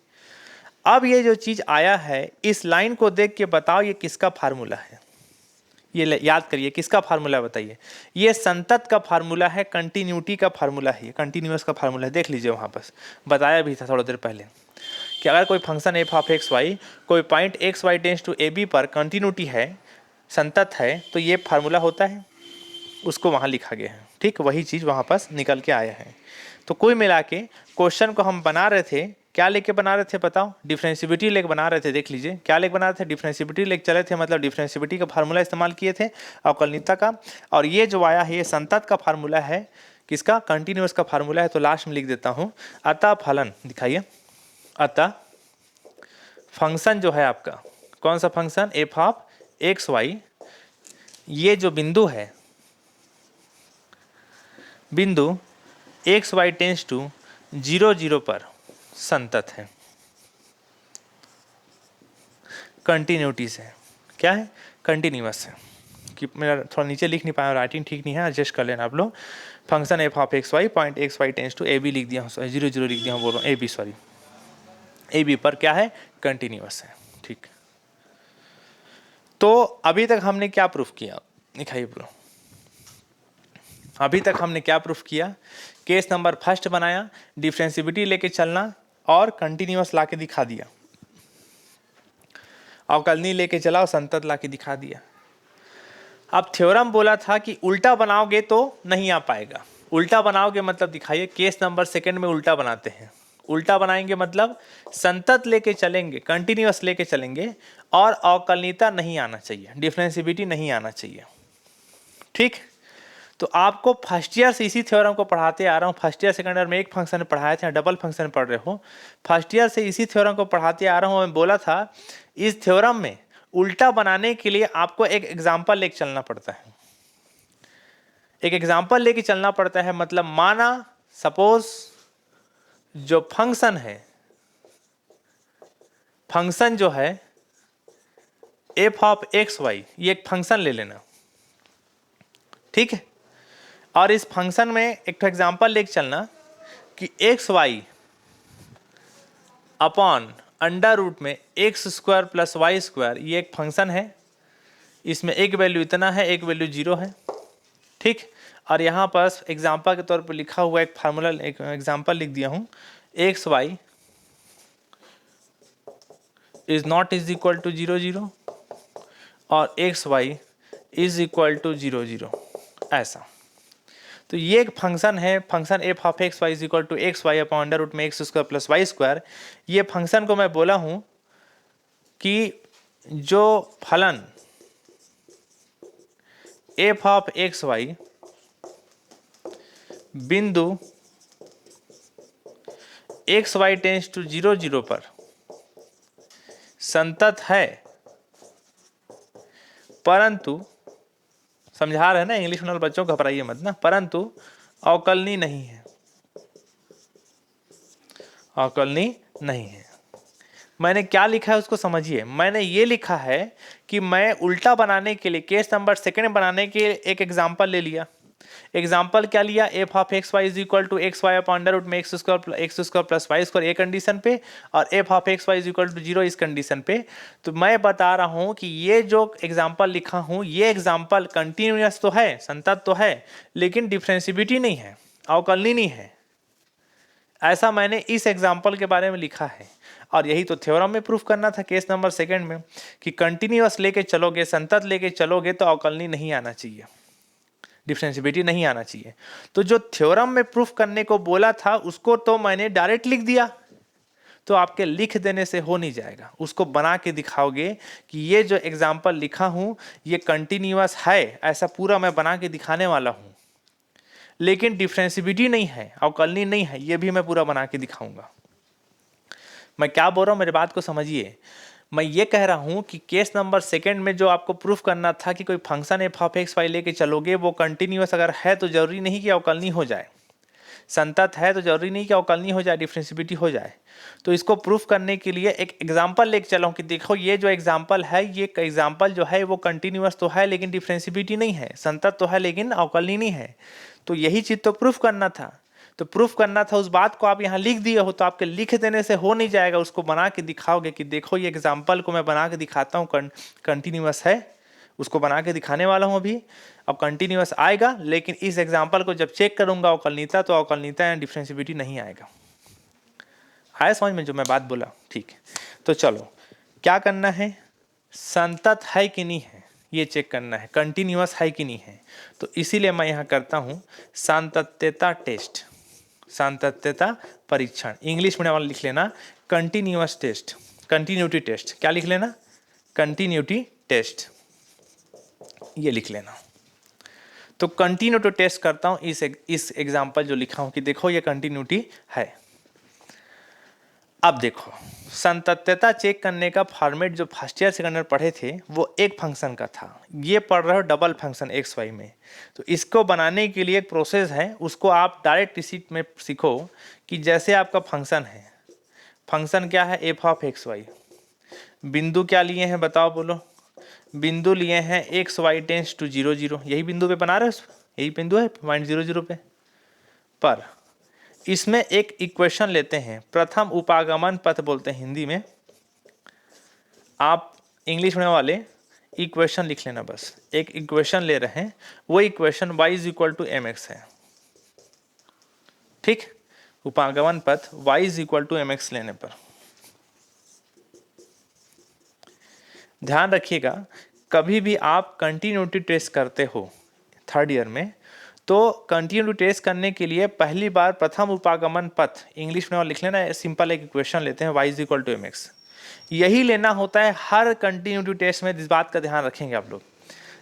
अब ये जो चीज़ आया है, इस लाइन को देख के बताओ ये किसका फार्मूला है, ये याद करिए किसका फार्मूला है बताइए। ये संतत का फार्मूला है, कंटिन्यूटी का फार्मूला है, ये कंटिन्यूअस का फार्मूला है, देख लीजिए वहाँ पर बताया भी था थोड़ा देर पहले कि अगर कोई function F of x Y कोई point x Y tends to A B पर कंटिन्यूटी है, संतत है, तो ये फार्मूला होता है, उसको वहाँ लिखा गया है। ठीक वही चीज़ वहाँ पर निकल के आया है। तो कोई मिला के क्वेश्चन को हम बना रहे थे, क्या लेके बना रहे थे बताओ, डिफरेंशिबिलिटी लेके बना रहे थे। देख लीजिए क्या लेके बना रहे थे, डिफरेंशिबिलिटी लेके चले थे, मतलब डिफरेंशिबिलिटी का फार्मूला इस्तेमाल किए थे अवकलनीयता का। और ये जो आया है ये संतत का फार्मूला है, किसका, कंटिन्यूअस का फार्मूला है। तो लास्ट में लिख देता हूँ, अतः फलन, दिखाइए, अतः फंक्शन जो है आपका, कौन सा function, F of x y, ये जो बिंदु है, बिंदु एक्स वाई टेंस टू 0 0 पर संतत है, कंटिन्यूटी से, क्या है, कंटिन्यूअस है। कि मेरा थोड़ा नीचे लिख नहीं पाया, राइटिंग ठीक नहीं है, एडजस्ट कर लेना आप लोग। Function F of x y point x Y tends to A b लिख दिया हूँ, 0 0 लिख दिया हूँ, बोल रहा हूँ a b, sorry a B पर क्या है, कंटिन्यूअस है। ठीक, तो अभी तक हमने क्या प्रूफ किया, दिखाइए प्रूफ। अभी तक हमने क्या प्रूफ किया, केस नंबर फर्स्ट बनाया, डिफरेंशिबिलिटी लेके चलना और कंटिन्यूअस लाके दिखा दिया, अवकलनी लेके चला और संतत लाके दिखा दिया। अब थ्योरम बोला था कि उल्टा बनाओगे तो नहीं आ पाएगा, उल्टा बनाओगे मतलब दिखाइए, केस नंबर सेकंड में उल्टा बनाते हैं। उल्टा बनाएंगे मतलब संतत लेके चलेंगे, कंटिन्यूअस लेके चलेंगे और अवकलनीयता नहीं आना चाहिए, डिफरेंशिबिलिटी नहीं आना चाहिए। ठीक, तो आपको फर्स्ट ईयर से इसी थ्योरम को पढ़ाते आ रहा हूँ। फर्स्ट ईयर सेकंड ईयर में एक फंक्शन पढ़ाए थे, डबल फंक्शन पढ़ रहे हो, फर्स्ट ईयर से इसी थ्योरम को पढ़ाते आ रहा हूँ। मैं बोला था इस थ्योरम में उल्टा बनाने के लिए आपको एक एग्जाम्पल लेके चलना पड़ता है, एक एग्जाम्पल लेके चलना पड़ता है। मतलब माना सपोज जो फंक्शन है, फंक्शन जो है एफ ऑफ एक्स वाई, ये एक फंक्शन ले लेना, ठीक है। और इस फंक्शन में एक एग्जाम्पल लेके चलना कि X Y upon under root में X square plus Y square, ये एक फंक्शन है, इसमें एक वैल्यू इतना है, एक वैल्यू 0 है, ठीक। और यहाँ पर एग्जाम्पल के तौर पर लिखा हुआ एक फार्मूला, एक एग्जाम्पल लिख दिया हूँ, X Y is not is equal to 0 0 और X Y is equal to 0 0, ऐसा। तो ये एक फंक्शन है, function F of x Y is equal to X Y upon under root में X square plus Y square. ये function को मैं बोला हूँ कि जो फलन एफ ऑफ एक्स वाई बिंदु एक्स वाई टेंस टू 0 0 पर संतत है, परंतु समझा रहे हैं ना, इंग्लिश में बच्चों को घबराइए मत ना, परंतु अवकलनीय नहीं है, अवकलनीय नहीं है। मैंने क्या लिखा है उसको समझिए। मैंने ये लिखा है कि मैं उल्टा बनाने के लिए, केस नंबर सेकंड बनाने के लिए एक एग्जांपल ले लिया। एग्जाम्पल क्या लिया, F of x Y is equal to X Y upon under root में X square plus Y square, a condition पे, और F of x Y is equal to 0 इस कंडीशन पे। तो मैं बता रहा हूँ कि ये जो एग्जाम्पल लिखा हूँ, ये एग्जाम्पल कंटिन्यूअस तो है, संतत तो है, लेकिन डिफरेंशिबिलिटी नहीं है, अवकलनीय नहीं है। ऐसा मैंने इस एग्जाम्पल के बारे में लिखा है, और यही तो थ्योरम में प्रूफ करना था केस नंबर सेकंड में, कि कंटिन्यूअस लेके चलोगे, संतत लेके चलोगे तो अवकलनीय नहीं आना चाहिए, डिफरेंशिबिलिटी नहीं आना चाहिए। तो जो थ्योरम में प्रूफ करने को बोला था उसको तो मैंने डायरेक्ट लिख दिया, तो आपके लिख देने से हो नहीं जाएगा, उसको बना के दिखाओगे कि ये जो एग्जाम्पल लिखा हूं ये कंटिन्यूअस है, ऐसा पूरा मैं बना के दिखाने वाला हूं, लेकिन डिफरेंशिबिलिटी नहीं है, अवकलनीय नहीं है, ये भी मैं पूरा बना के दिखाऊंगा। मैं क्या बोल रहा हूं, मेरी बात को समझिए। मैं ये कह रहा हूं कि केस नंबर सेकंड में जो आपको प्रूफ करना था कि कोई function F of x y लेके चलोगे, वो कंटिन्यूअस अगर है तो जरूरी नहीं कि अवकलनीय हो जाए। संतत है तो जरूरी नहीं कि अवकलनीय हो जाए, डिफरेंशिएबिलिटी हो जाए। तो इसको प्रूफ करने के लिए एक एग्जांपल लेके चला हूं कि देखो ये जो एग्जांपल है, ये एग्जांपल जो है वो कंटिन्यूअस तो है लेकिन डिफरेंशिएबिलिटी नहीं है, संतत तो है लेकिन अवकलनीय नहीं है। तो यही चीज तो प्रूफ करना था। तो प्रूफ करना था, उस बात को आप यहाँ लिख दिए हो, तो आपके लिख देने से हो नहीं जाएगा, उसको बना के दिखाओगे कि देखो ये एग्जाम्पल को मैं बना के दिखाता हूँ, कंटिन्यूअस है, उसको बना के दिखाने वाला हूँ अभी। अब कंटिन्यूअस आएगा लेकिन इस एग्जाम्पल को जब चेक करूंगा अवकलनीयता, तो अवकलनीयता या डिफरेंशिएबिलिटी नहीं आएगा। आया समझ में जो मैं बात बोला? ठीक है, तो चलो क्या करना है, संतत है कि नहीं है ये चेक करना है, कंटिन्यूअस है कि नहीं है। तो इसीलिए मैं यहाँ करता हूँ सातत्यता टेस्ट, सातत्यता परीक्षण। इंग्लिश मीडियम वाला लिख लेना कंटिन्यूअस टेस्ट, कंटिन्यूटी टेस्ट। क्या लिख लेना? कंटिन्यूटी टेस्ट, ये लिख लेना। तो कंटिन्यूटी टेस्ट करता हूँ इस एग्जाम्पल जो लिखा हूँ कि देखो ये कंटिन्यूटी है। अब देखो संतत्यता चेक करने का फॉर्मेट जो फर्स्ट ईयर सेकंड ईयर पढ़े थे वो एक फंक्शन का था, ये पढ़ रहे हो डबल फंक्शन एक्स वाई में। तो इसको बनाने के लिए एक प्रोसेस है, उसको आप डायरेक्ट इसी में सीखो कि जैसे आपका फंक्शन है, फंक्शन क्या है? F of x Y. बिंदु क्या लिए हैं बताओ, बोलो? बिंदु लिए हैं एक्स वाई टेंस टू 0 0, यही बिंदु पे बना रहे हो, यही बिंदु है पॉइंट 0 0 पे। पर इसमें एक इक्वेशन लेते हैं, प्रथम उपागमन पथ बोलते हैं हिंदी में, आप इंग्लिश में वाले इक्वेशन लिख लेना बस। एक इक्वेशन ले रहे हैं, वो equation y is equal to m x है, ठीक? उपागमन पथ y is equal to m x लेने पर ध्यान रखिएगा, कभी भी आप कंटिन्यूटी टेस्ट करते हो थर्ड ईयर में, तो कंटिन्यूटी टेस्ट करने के लिए पहली बार प्रथम उपागमन पथ इंग्लिश में लिख लेना, सिंपल एक इक्वेशन लेते हैं y is equal to m x, यही लेना होता है हर कंटिन्यूटी टेस्ट में। इस बात का ध्यान रखेंगे आप लोग,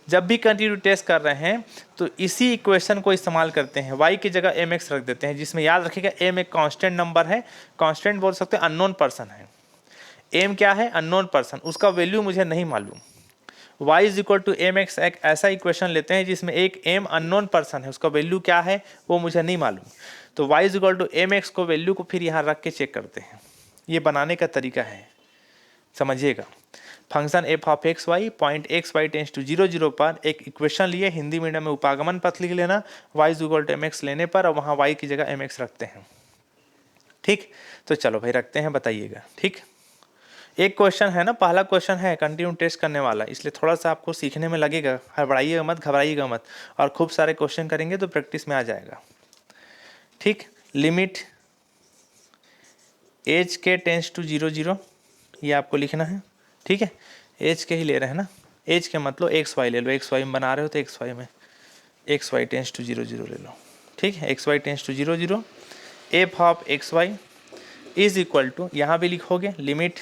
जब भी कंटिन्यूटी टेस्ट कर रहे हैं तो इसी इक्वेशन को इस्तेमाल करते हैं, y की जगह एम एक्स रख देते हैं, जिसमें याद रखिएगा m एक कांस्टेंट नंबर है, कांस्टेंट बोल सकते हैं, अननोन पर्सन है। m क्या है? अननोन पर्सन, उसका वैल्यू मुझे नहीं मालूम। y is equal to m x एक ऐसा इक्वेशन लेते हैं जिसमें एक m अननोन पर्सन है, उसका वैल्यू क्या है वो मुझे नहीं मालूम। तो y is equal to m x को वैल्यू को फिर यहाँ रख के चेक करते हैं, ये बनाने का तरीका है, समझिएगा। Function F of x y point x Y tends to 0 0 पर एक इक्वेशन लिए, हिंदी मीडियम में उपागमन पथ लिख लेना, y is equal to m x लेने पर, और वहाँ y की जगह एम एक्स रखते हैं, ठीक? तो चलो भाई रखते हैं, बताइएगा, ठीक? एक क्वेश्चन है ना, पहला क्वेश्चन है कंटिन्यू टेस्ट करने वाला, इसलिए थोड़ा सा आपको सीखने में लगेगा, हड़बड़ाइएगा मत, घबराइएगा मत, और खूब सारे क्वेश्चन करेंगे तो प्रैक्टिस में आ जाएगा, ठीक? लिमिट एज के टेंस टू 0 0, ये आपको लिखना है, ठीक है? एज के ही ले रहे हैं ना, एज के मतलब एक्स वाई ले लो, एक्स वाई में बना रहे हो तो एक्स वाई में एक्स वाई टेंस टू 0 0 ले लो, ठीक है? X Y tends to 0 0, f of x Y is equal to, यहाँ भी लिखोगे limit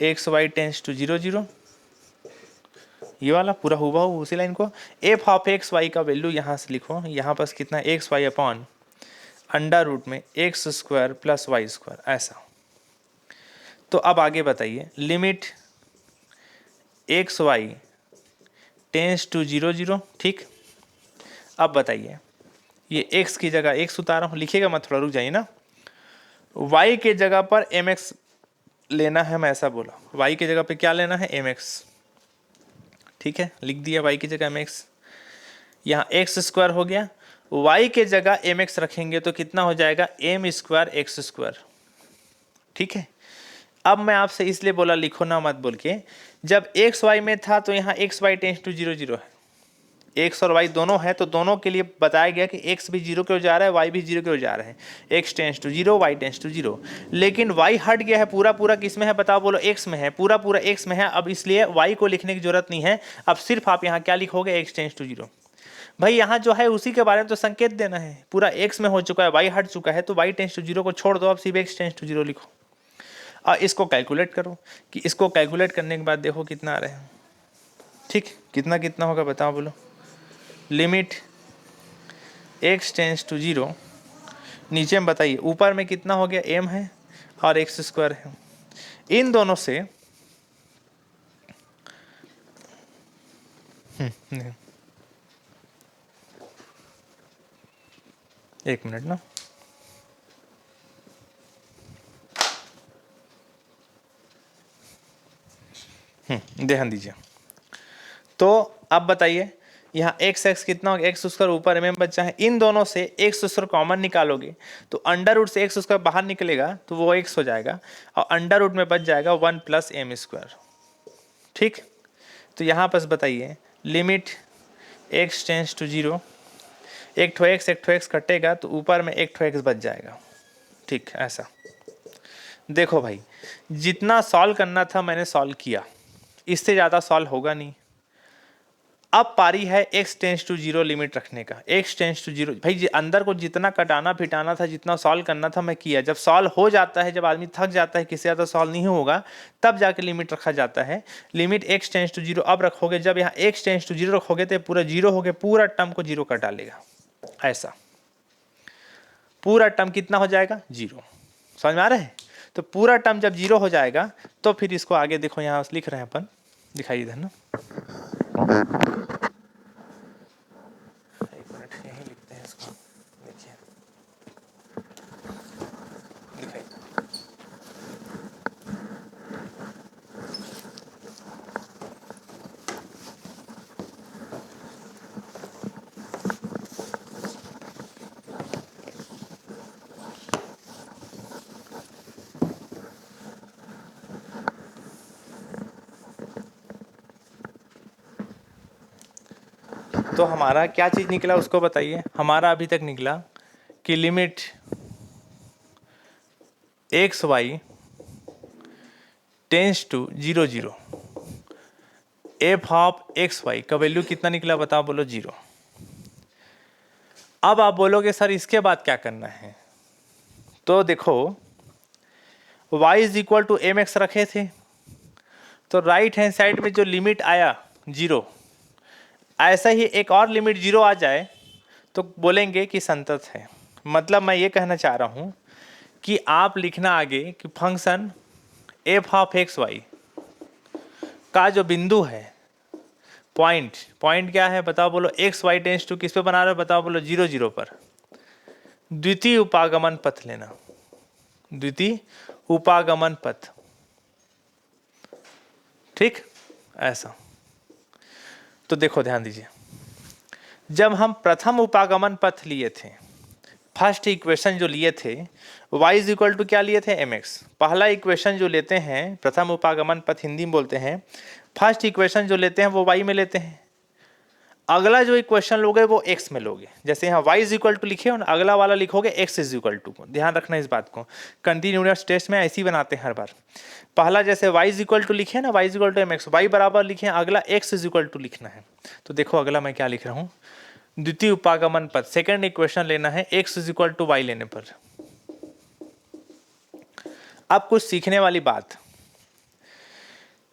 x Y tends to 0 0, ये वाला पूरा हुआ हो उसी लाइन को, एफ ऑफ एक्स वाई का वैल्यू यहाँ से लिखो, यहाँ पास कितना, X Y upon under root में X square plus Y square, ऐसा। तो अब आगे बताइए, limit x Y tends to 0 0, ठीक? अब बताइए, ये x की जगह x उतारा हूँ, लिखिएगा मत, थोड़ा रुक जाइए ना। y के जगह पर एम एक्स लेना है, मैं ऐसा बोला, y की जगह पे क्या लेना है? एम एक्स, ठीक है? लिख दिया y की जगह एम एक्स, यहाँ एक्स स्क्वायर हो गया, y के जगह एम एक्स रखेंगे तो कितना हो जाएगा? एम स्क्वायर एक्स स्क्वायर, ठीक है? अब मैं आपसे इसलिए बोला लिखो ना मत बोल के, जब एक्स वाई में था तो यहाँ एक्स वाई टेंस टू 0 0 है, एक्स और वाई दोनों है, तो दोनों के लिए बताया गया कि एक्स भी 0 की ओर जा रहा है, वाई भी 0 की ओर जा रहा है, x tends to 0, y tends to 0। लेकिन वाई हट गया है, पूरा पूरा किस में है बताओ, बोलो? एक्स में है, पूरा पूरा एक्स में है। अब इसलिए वाई को लिखने की जरूरत नहीं है, अब सिर्फ आप यहाँ क्या लिखोगे? X tends to 0। भाई यहाँ जो है उसी के बारे में तो संकेत देना है, पूरा एक्स में हो चुका है, वाई हट चुका है, तो वाई टेंस टू 0 को छोड़ दो, अब सिर्फ एक्स टेंस टू 0 लिखो, और इसको कैलकुलेट करो, कि इसको कैलकुलेट करने के बाद देखो कितना आ रहे हैं, ठीक? कितना कितना होगा बताओ, बोलो? लिमिट एक्स टेंस टू 0, नीचे में बताइए, ऊपर में कितना हो गया? m है और एक्स स्क्वायर है, इन दोनों से एक मिनट ना, ध्यान दीजिए। तो अब बताइए यहाँ x कितना होगा, x स्क्वायर ऊपर में बचा है, इन दोनों से x स्क्वायर कॉमन निकालोगे तो अंडर रूट से x स्क्वायर बाहर निकलेगा तो वो x हो जाएगा और अंडर रूट में बच जाएगा 1 + m²। ठीक, तो यहाँ पर बताइए लिमिट x टेंस टू 0, एक ठो x कटेगा तो ऊपर में एक ठो x बच जाएगा। ठीक, ऐसा देखो भाई, जितना सॉल्व करना था मैंने सॉल्व किया, इससे ज़्यादा सॉल्व होगा नहीं। अब पारी है x टेंस टू 0 लिमिट रखने का। x टेंस टू 0 भाई अंदर को जितना कटाना फिटाना था, जितना सॉल्व करना था मैं किया। जब सॉल्व हो जाता है, जब आदमी थक जाता है, किसी ज़्यादा सॉल्व नहीं होगा, तब जाके लिमिट रखा जाता है। लिमिट x टेंस टू 0 अब रखोगे, जब यहाँ x टेंस टू 0 रखोगे तो पूरा 0 हो गया, पूरा टर्म को 0 कटा लेगा। ऐसा पूरा टर्म कितना हो जाएगा, 0। समझ में आ रहा है? तो पूरा टर्म जब 0 हो जाएगा तो फिर इसको आगे देखो, यहाँ लिख रहे हैं अपन, दिखाइए इधर ना, एक मिनट यहीं लिखते हैं इसको, देखिए दिखाइए। तो हमारा क्या चीज़ निकला उसको बताइए। हमारा अभी तक निकला कि limit xy tends to 0 0 f(x(y) का वैल्यू कितना निकला बताओ, बोलो 0। अब आप बोलोगे सर इसके बाद क्या करना है, तो देखो y = mx रखे थे, तो राइट हैंड साइड में जो लिमिट आया 0, ऐसा ही एक और लिमिट 0 आ जाए तो बोलेंगे कि संतत है। मतलब मैं ये कहना चाह रहा हूँ कि आप लिखना आगे कि फंक्शन f(x(y) का जो बिंदु है, पॉइंट क्या है बताओ, बोलो x y टेंस टू किस पे बना रहे हो बताओ, बोलो 0 0 पर द्वितीय उपागमन पथ लेना, द्वितीय उपागमन पथ। ठीक, ऐसा। तो देखो ध्यान दीजिए, जब हम प्रथम उपागमन पथ लिए थे, फर्स्ट इक्वेशन जो लिए थे, y = क्या लिए थे, mx। पहला इक्वेशन जो लेते हैं, प्रथम उपागमन पथ हिंदी में बोलते हैं, फर्स्ट इक्वेशन जो लेते हैं वो y में लेते हैं। अगला जो इक्वेशन लोगे वो x में लोगे। जैसे यहाँ y = लिखे और अगला वाला लिखोगे x = ध्यान रखना इस बात को, कंटिन्यूअस टेस्ट में ऐसे ही बनाते हैं हर बार। पहला जैसे y = लिखे ना, y = mx, y बराबर लिखे, अगला x = लिखना है। तो देखो अगला मैं क्या लिख रहा हूँ, द्वितीय उपागमन पथ, सेकंड इक्वेशन लेना है x = y लेने पर। अब कुछ सीखने वाली बात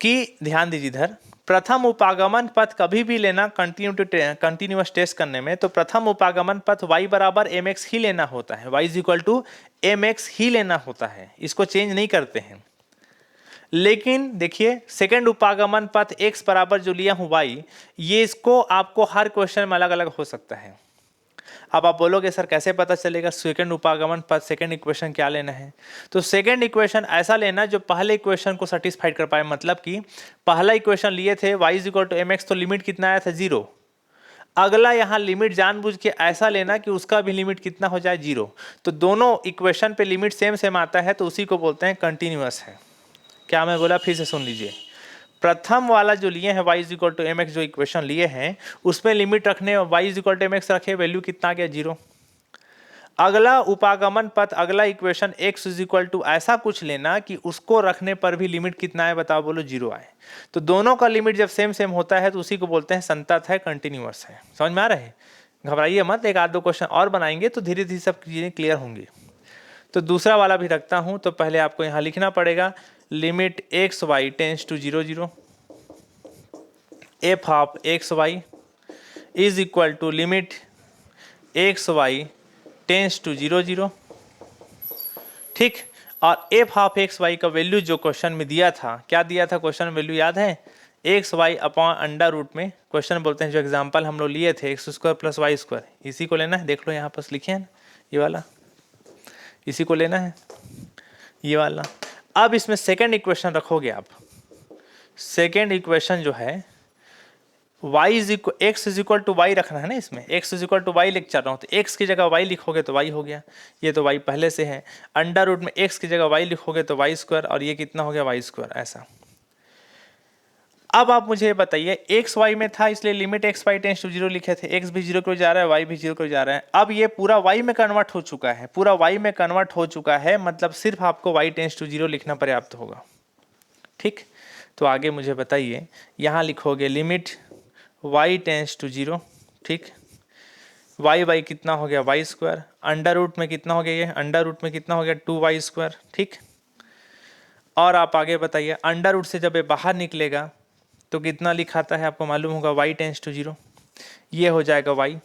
कि ध्यान दीजिए इधर, प्रथम उपागमन पथ कभी भी लेना कंटिन्यूअस टेस्ट करने में, तो प्रथम उपागमन पथ y = mx ही लेना होता है, y = mx ही लेना होता है, इसको चेंज नहीं करते हैं। लेकिन देखिए सेकंड उपागमन पथ x बराबर जो लिया हूं y, ये इसको आपको हर क्वेश्चन में अलग अलग हो सकता है। अब आप बोलोगे सर कैसे पता चलेगा सेकंड उपागमन पथ, सेकंड इक्वेशन क्या लेना है, तो सेकंड इक्वेशन ऐसा लेना जो पहले इक्वेशन को सेटिस्फाइड कर पाए। मतलब कि पहला इक्वेशन लिए थे y = mx, तो लिमिट कितना आया था, 0। अगला यहाँ लिमिट जानबूझ के ऐसा लेना कि उसका भी लिमिट कितना हो जाए, 0। तो दोनों इक्वेशन पे लिमिट सेम सेम आता है, तो उसी को बोलते हैं कंटिन्यूअस है। क्या मैं बोला, फिर से सुन लीजिए। प्रथम वाला जो लिए हैं y = mx, जो इक्वेशन लिए हैं उसमें लिमिट रखने, y = mx रखे, वैल्यू कितना आ गया, 0। अगला उपागमन पथ, अगला इक्वेशन x = ऐसा कुछ लेना कि उसको रखने पर भी लिमिट कितना है बताओ, बोलो 0 आए। तो दोनों का लिमिट जब सेम सेम होता है तो उसी को बोलते हैं संतत है, कंटिन्यूअस है। समझ में आ रहा है? घबराइए मत, एक आध दो क्वेश्चन और बनाएंगे तो धीरे धीरे सब चीजें क्लियर होंगी। तो दूसरा वाला भी रखता हूं, तो पहले आपको यहाँ लिखना पड़ेगा limit xy tends to 0 0 f(x(y) is equal to limit xy tends to 0 0। ठीक, और f(x(y) का वैल्यू जो क्वेश्चन में दिया था, क्या दिया था क्वेश्चन में वैल्यू याद है, xy/√, में क्वेश्चन बोलते हैं जो एग्जांपल हम लोग लिए थे x² + y², इसी को लेना है। देख लो यहाँ पर लिखे हैं ये वाला, इसी को लेना है ये वाला। अब इसमें सेकंड इक्वेशन रखोगे आप, सेकेंड इक्वेशन जो है x is equal to y रखना है ना, इसमें x is equal to y लिख चल रहा हूँ, तो x की जगह y लिखोगे तो y हो गया, ये तो y पहले से है। अंडर रूट में x की जगह y लिखोगे तो y स्क्वायर, और ये कितना हो गया y स्क्वायर, ऐसा। अब आप मुझे बताइए, x y में था इसलिए limit x y tends to 0 लिखे थे, x भी 0 को जा रहा है, y भी 0 को जा रहा है। अब ये पूरा y में कन्वर्ट हो चुका है, पूरा y में कन्वर्ट हो चुका है, मतलब सिर्फ आपको y टेंस टू 0 लिखना पर्याप्त होगा। ठीक, तो आगे मुझे बताइए, यहाँ लिखोगे लिमिट y टेंस टू 0, ठीक, y कितना हो गया y स्क्वायर, अंडर रूट में कितना हो गया, ये अंडर रूट में कितना हो गया 2y स्क्वायर, ठीक। और आप आगे बताइए, अंडर रूट से जब ये बाहर निकलेगा तो कितना लिखाता है आपको मालूम होगा, y टेंस टू 0, ये हो जाएगा y।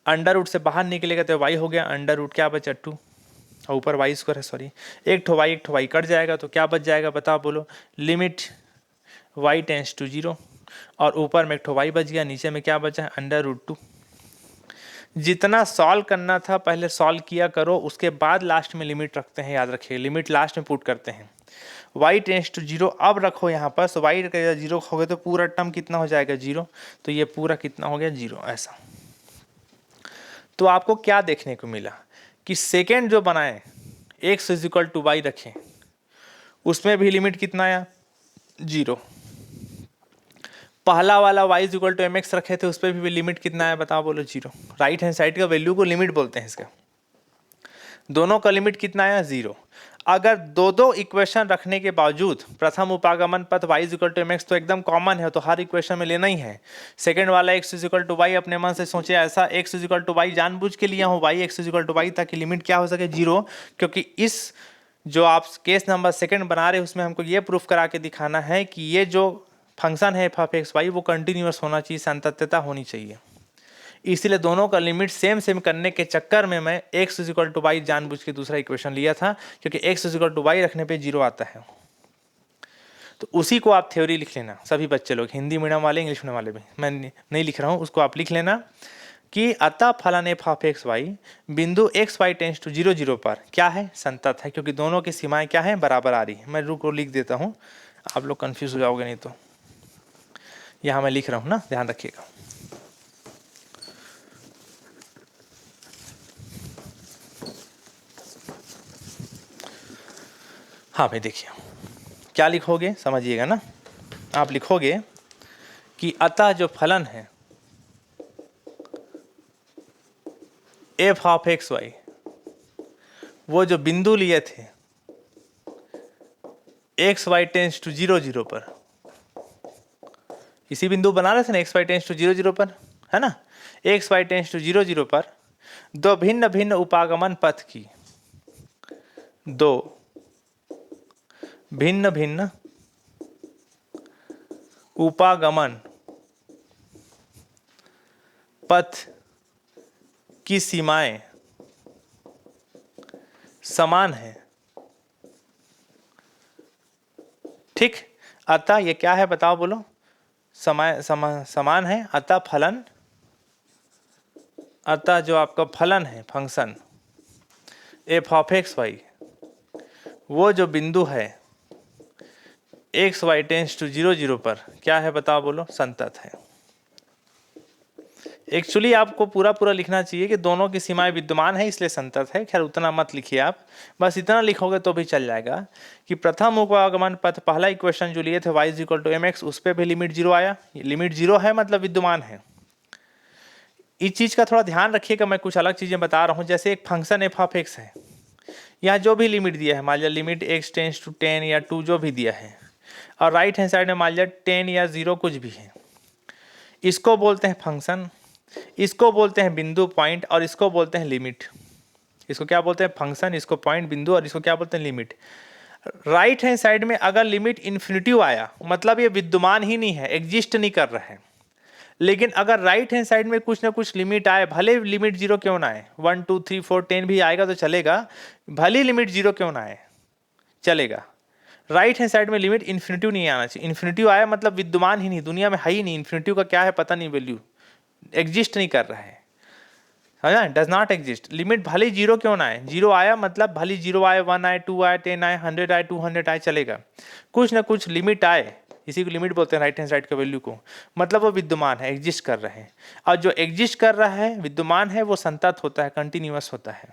अंडर रूट से बाहर निकलेगा तो y हो गया, अंडर रूट क्या बचा 2, और ऊपर y स्क्वायर है, सॉरी, एक ठो y कट जाएगा तो क्या बच जाएगा बताओ, बोलो, लिमिट y टेंस टू 0, और ऊपर में एक ठो y बच गया, नीचे में क्या बचा, अंडर रूट 2। जितना सॉल्व करना था पहले सॉल्व किया करो, उसके बाद लास्ट में लिमिट रखते हैं, याद रखिए, लिमिट लास्ट में पुट करते हैं। y टेंस टू 0 अब रखो यहाँ पर, तो y का 0 रखोगे तो पूरा टर्म कितना हो जाएगा 0, तो ये पूरा कितना हो गया 0, ऐसा। तो आपको क्या देखने को मिला कि सेकेंड जो बनाए x is equal to y रखें, उसमें भी लिमिट कितना आया 0। पहला वाला y is equal to m x रखे थे, उस पर भी लिमिट कितना है बताओ, बोलो 0। राइट हैंड साइड का वैल्यू को लिमिट बोलते हैं इसका, दोनों का लिमिट कितना आया 0। अगर दो दो इक्वेशन रखने के बावजूद प्रथम उपागमन पथ y is equal to m x तो एकदम कॉमन है, तो हर इक्वेशन में लेना ही है। सेकंड वाला x is equal to y अपने मन से सोचे ऐसा x is equal to y जानबूझ के लिया हूँ, y x is equal to y, ताकि लिमिट क्या हो सके 0, क्योंकि इस जो आप केस नंबर सेकंड बना रहे हैं उसमें हमको ये प्रूफ करा के दिखाना है कि ये जो फंक्शन है f एक्स वाई वो कंटिन्यूअस होना चाहिए, संततता होनी चाहिए। इसीलिए दोनों का लिमिट सेम सेम करने के चक्कर में मैं x is equal to y जानबूझ के दूसरा इक्वेशन लिया था, क्योंकि x is equal to y रखने पे 0 आता है। तो उसी को आप थ्योरी लिख लेना, सभी बच्चे लोग, हिंदी मीडियम वाले, इंग्लिश मीडियम वाले भी, मैं नहीं लिख रहा हूँ, उसको आप लिख लेना कि अतः फलन एफ ऑफ एक्स वाई बिंदु एक्स वाई टेंस टू 0 0 पर क्या है, संतत है, क्योंकि दोनों की सीमाएं क्या है, बराबर आ रही है। मैं रुको लिख देता हूँ, आप लोग कंफ्यूज हो जाओगे नहीं तो। यहाँ मैं लिख रहा हूँ ना, ध्यान रखिएगा। हाँ भाई देखिए, क्या लिखोगे समझिएगा ना, आप लिखोगे कि अतः जो फलन है एफ ऑफ एक्स वाई, वो जो बिंदु लिए थे एक्स वाई टेंस टू 0 0 पर, इसी बिंदु बना रहे थे ना एक्स वाई टेंस टू 0 0 पर, है ना, एक्स वाई टेंस टू 0 0 पर दो भिन्न भिन्न उपागमन पथ की, दो भिन्न भिन्न उपागमन पथ की सीमाएं समान है। ठीक, अतः ये क्या है बताओ, बोलो, समान है। अतः फलन, अतः जो आपका फलन है function F of x y, वो जो बिंदु है एक्स वाई टेंस टू 0 0 पर क्या है बताओ, बोलो, संतत है। एक्चुअली आपको पूरा पूरा लिखना चाहिए कि दोनों की सीमाएं विद्यमान है इसलिए संतत है, खैर उतना मत लिखिए आप, बस इतना लिखोगे तो भी चल जाएगा कि प्रथम उपागमन पथ, पहला इक्वेशन जो लिए थे y is equal to m x, उस पर भी लिमिट 0 आया, लिमिट 0 है मतलब विद्यमान है। इस चीज़ का थोड़ा ध्यान रखिएगा, मैं कुछ अलग चीज़ें बता रहा हूँ, जैसे एक फंक्शन एफ ऑफ एक्स है, यहाँ जो भी लिमिट दिया है, मान लिया लिमिट एक्स टेंस टू 10 या 2 जो भी दिया है, और राइट हैंड साइड में मान लिया 10 या 0 कुछ भी है, इसको बोलते हैं फंक्शन, इसको बोलते हैं बिंदु पॉइंट, और इसको बोलते हैं लिमिट। इसको क्या बोलते हैं, फंक्शन, इसको पॉइंट बिंदु, और इसको क्या बोलते हैं, लिमिट। राइट हैंड साइड में अगर लिमिट इन्फिनिटिव आया मतलब ये विद्यमान ही नहीं है, एग्जिस्ट नहीं कर रहा है। लेकिन अगर राइट हैंड साइड में कुछ ना कुछ लिमिट आए, भले लिमिट 0 क्यों ना आए, 1 2 3 4 10 भी आएगा तो चलेगा, भले लिमिट 0 क्यों ना आए चलेगा। राइट हैंड साइड में लिमिट इन्फिनिटिव नहीं आना चाहिए, इन्फिनिटिव आया मतलब विद्यमान ही नहीं, दुनिया में है ही नहीं, इन्फिनिटिव का क्या है पता नहीं, वैल्यू एग्जिस्ट नहीं कर रहा है, समझा, डज नॉट एग्जिस्ट। लिमिट भले 0 क्यों ना आए, 0 आया मतलब भले 0 आए, 1 आए, 2 आए, 10 आए, 100 आए, 200 आए, चलेगा। कुछ ना कुछ लिमिट आए इसी को लिमिट बोलते हैं राइट हैंड साइड का वैल्यू को, मतलब वो विद्यमान है, एग्जिस्ट कर रहे हैं। और जो एग्जिस्ट कर रहा है, विद्यमान है, वो संतत होता है, कंटिन्यूअस होता है।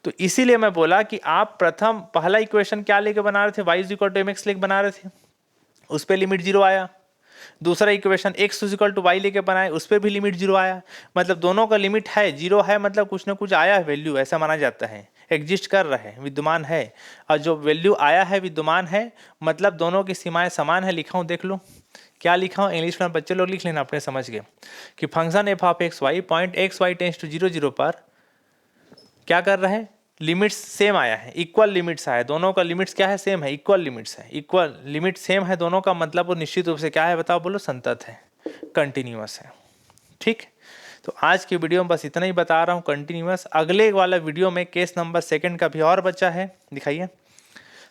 तो इसीलिए मैं बोला कि आप प्रथम पहला इक्वेशन क्या लेके बना रहे थे, y is equal to mx लेके बना रहे थे, उस पर लिमिट 0 आया। दूसरा equation x is equal to y लेके बनाए, उस पर भी लिमिट 0 आया। मतलब दोनों का लिमिट है 0 है, मतलब कुछ ना कुछ आया है वैल्यू, ऐसा माना जाता है, एग्जिस्ट कर रहा है, विद्यमान है। और जो वैल्यू आया है विद्यमान है, मतलब दोनों की सीमाएं समान है। लिखा हूँ, देख लो क्या लिखा हूँ, इंग्लिश में बच्चे लोग लिख लेना अपने समझ के, कि function F of x y point x Y tends to 0 0 पर क्या कर रहा है, लिमिट्स सेम आया है, इक्वल लिमिट्स आया, दोनों का लिमिट्स क्या है, सेम है, इक्वल लिमिट्स है, इक्वल लिमिट सेम है दोनों का, मतलब वो निश्चित रूप से क्या है, बताओ बोलो, संतत है, कंटिन्यूअस है। ठीक, तो आज की वीडियो में बस इतना ही बता रहा हूँ, कंटिन्यूअस। अगले वाला वीडियो में केस नंबर 2 का भी और बचा है, दिखाइए।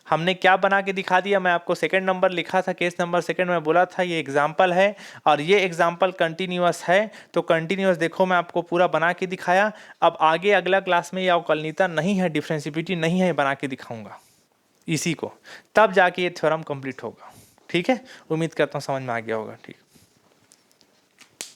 हमने क्या बना के दिखा दिया, मैं आपको 2 नंबर लिखा था, केस नंबर 2 में बोला था ये एग्जाम्पल है और ये एग्जाम्पल कंटिन्यूअस है। तो कंटिन्यूअस देखो मैं आपको पूरा बना के दिखाया। अब आगे अगला क्लास में ये अवकलनीयता नहीं है, डिफरेंशिएबिलिटी नहीं है, बना के दिखाऊंगा इसी को, तब जाके ये थ्योरम कंप्लीट होगा। ठीक है, उम्मीद करता हूँ समझ में आ गया होगा। ठीक।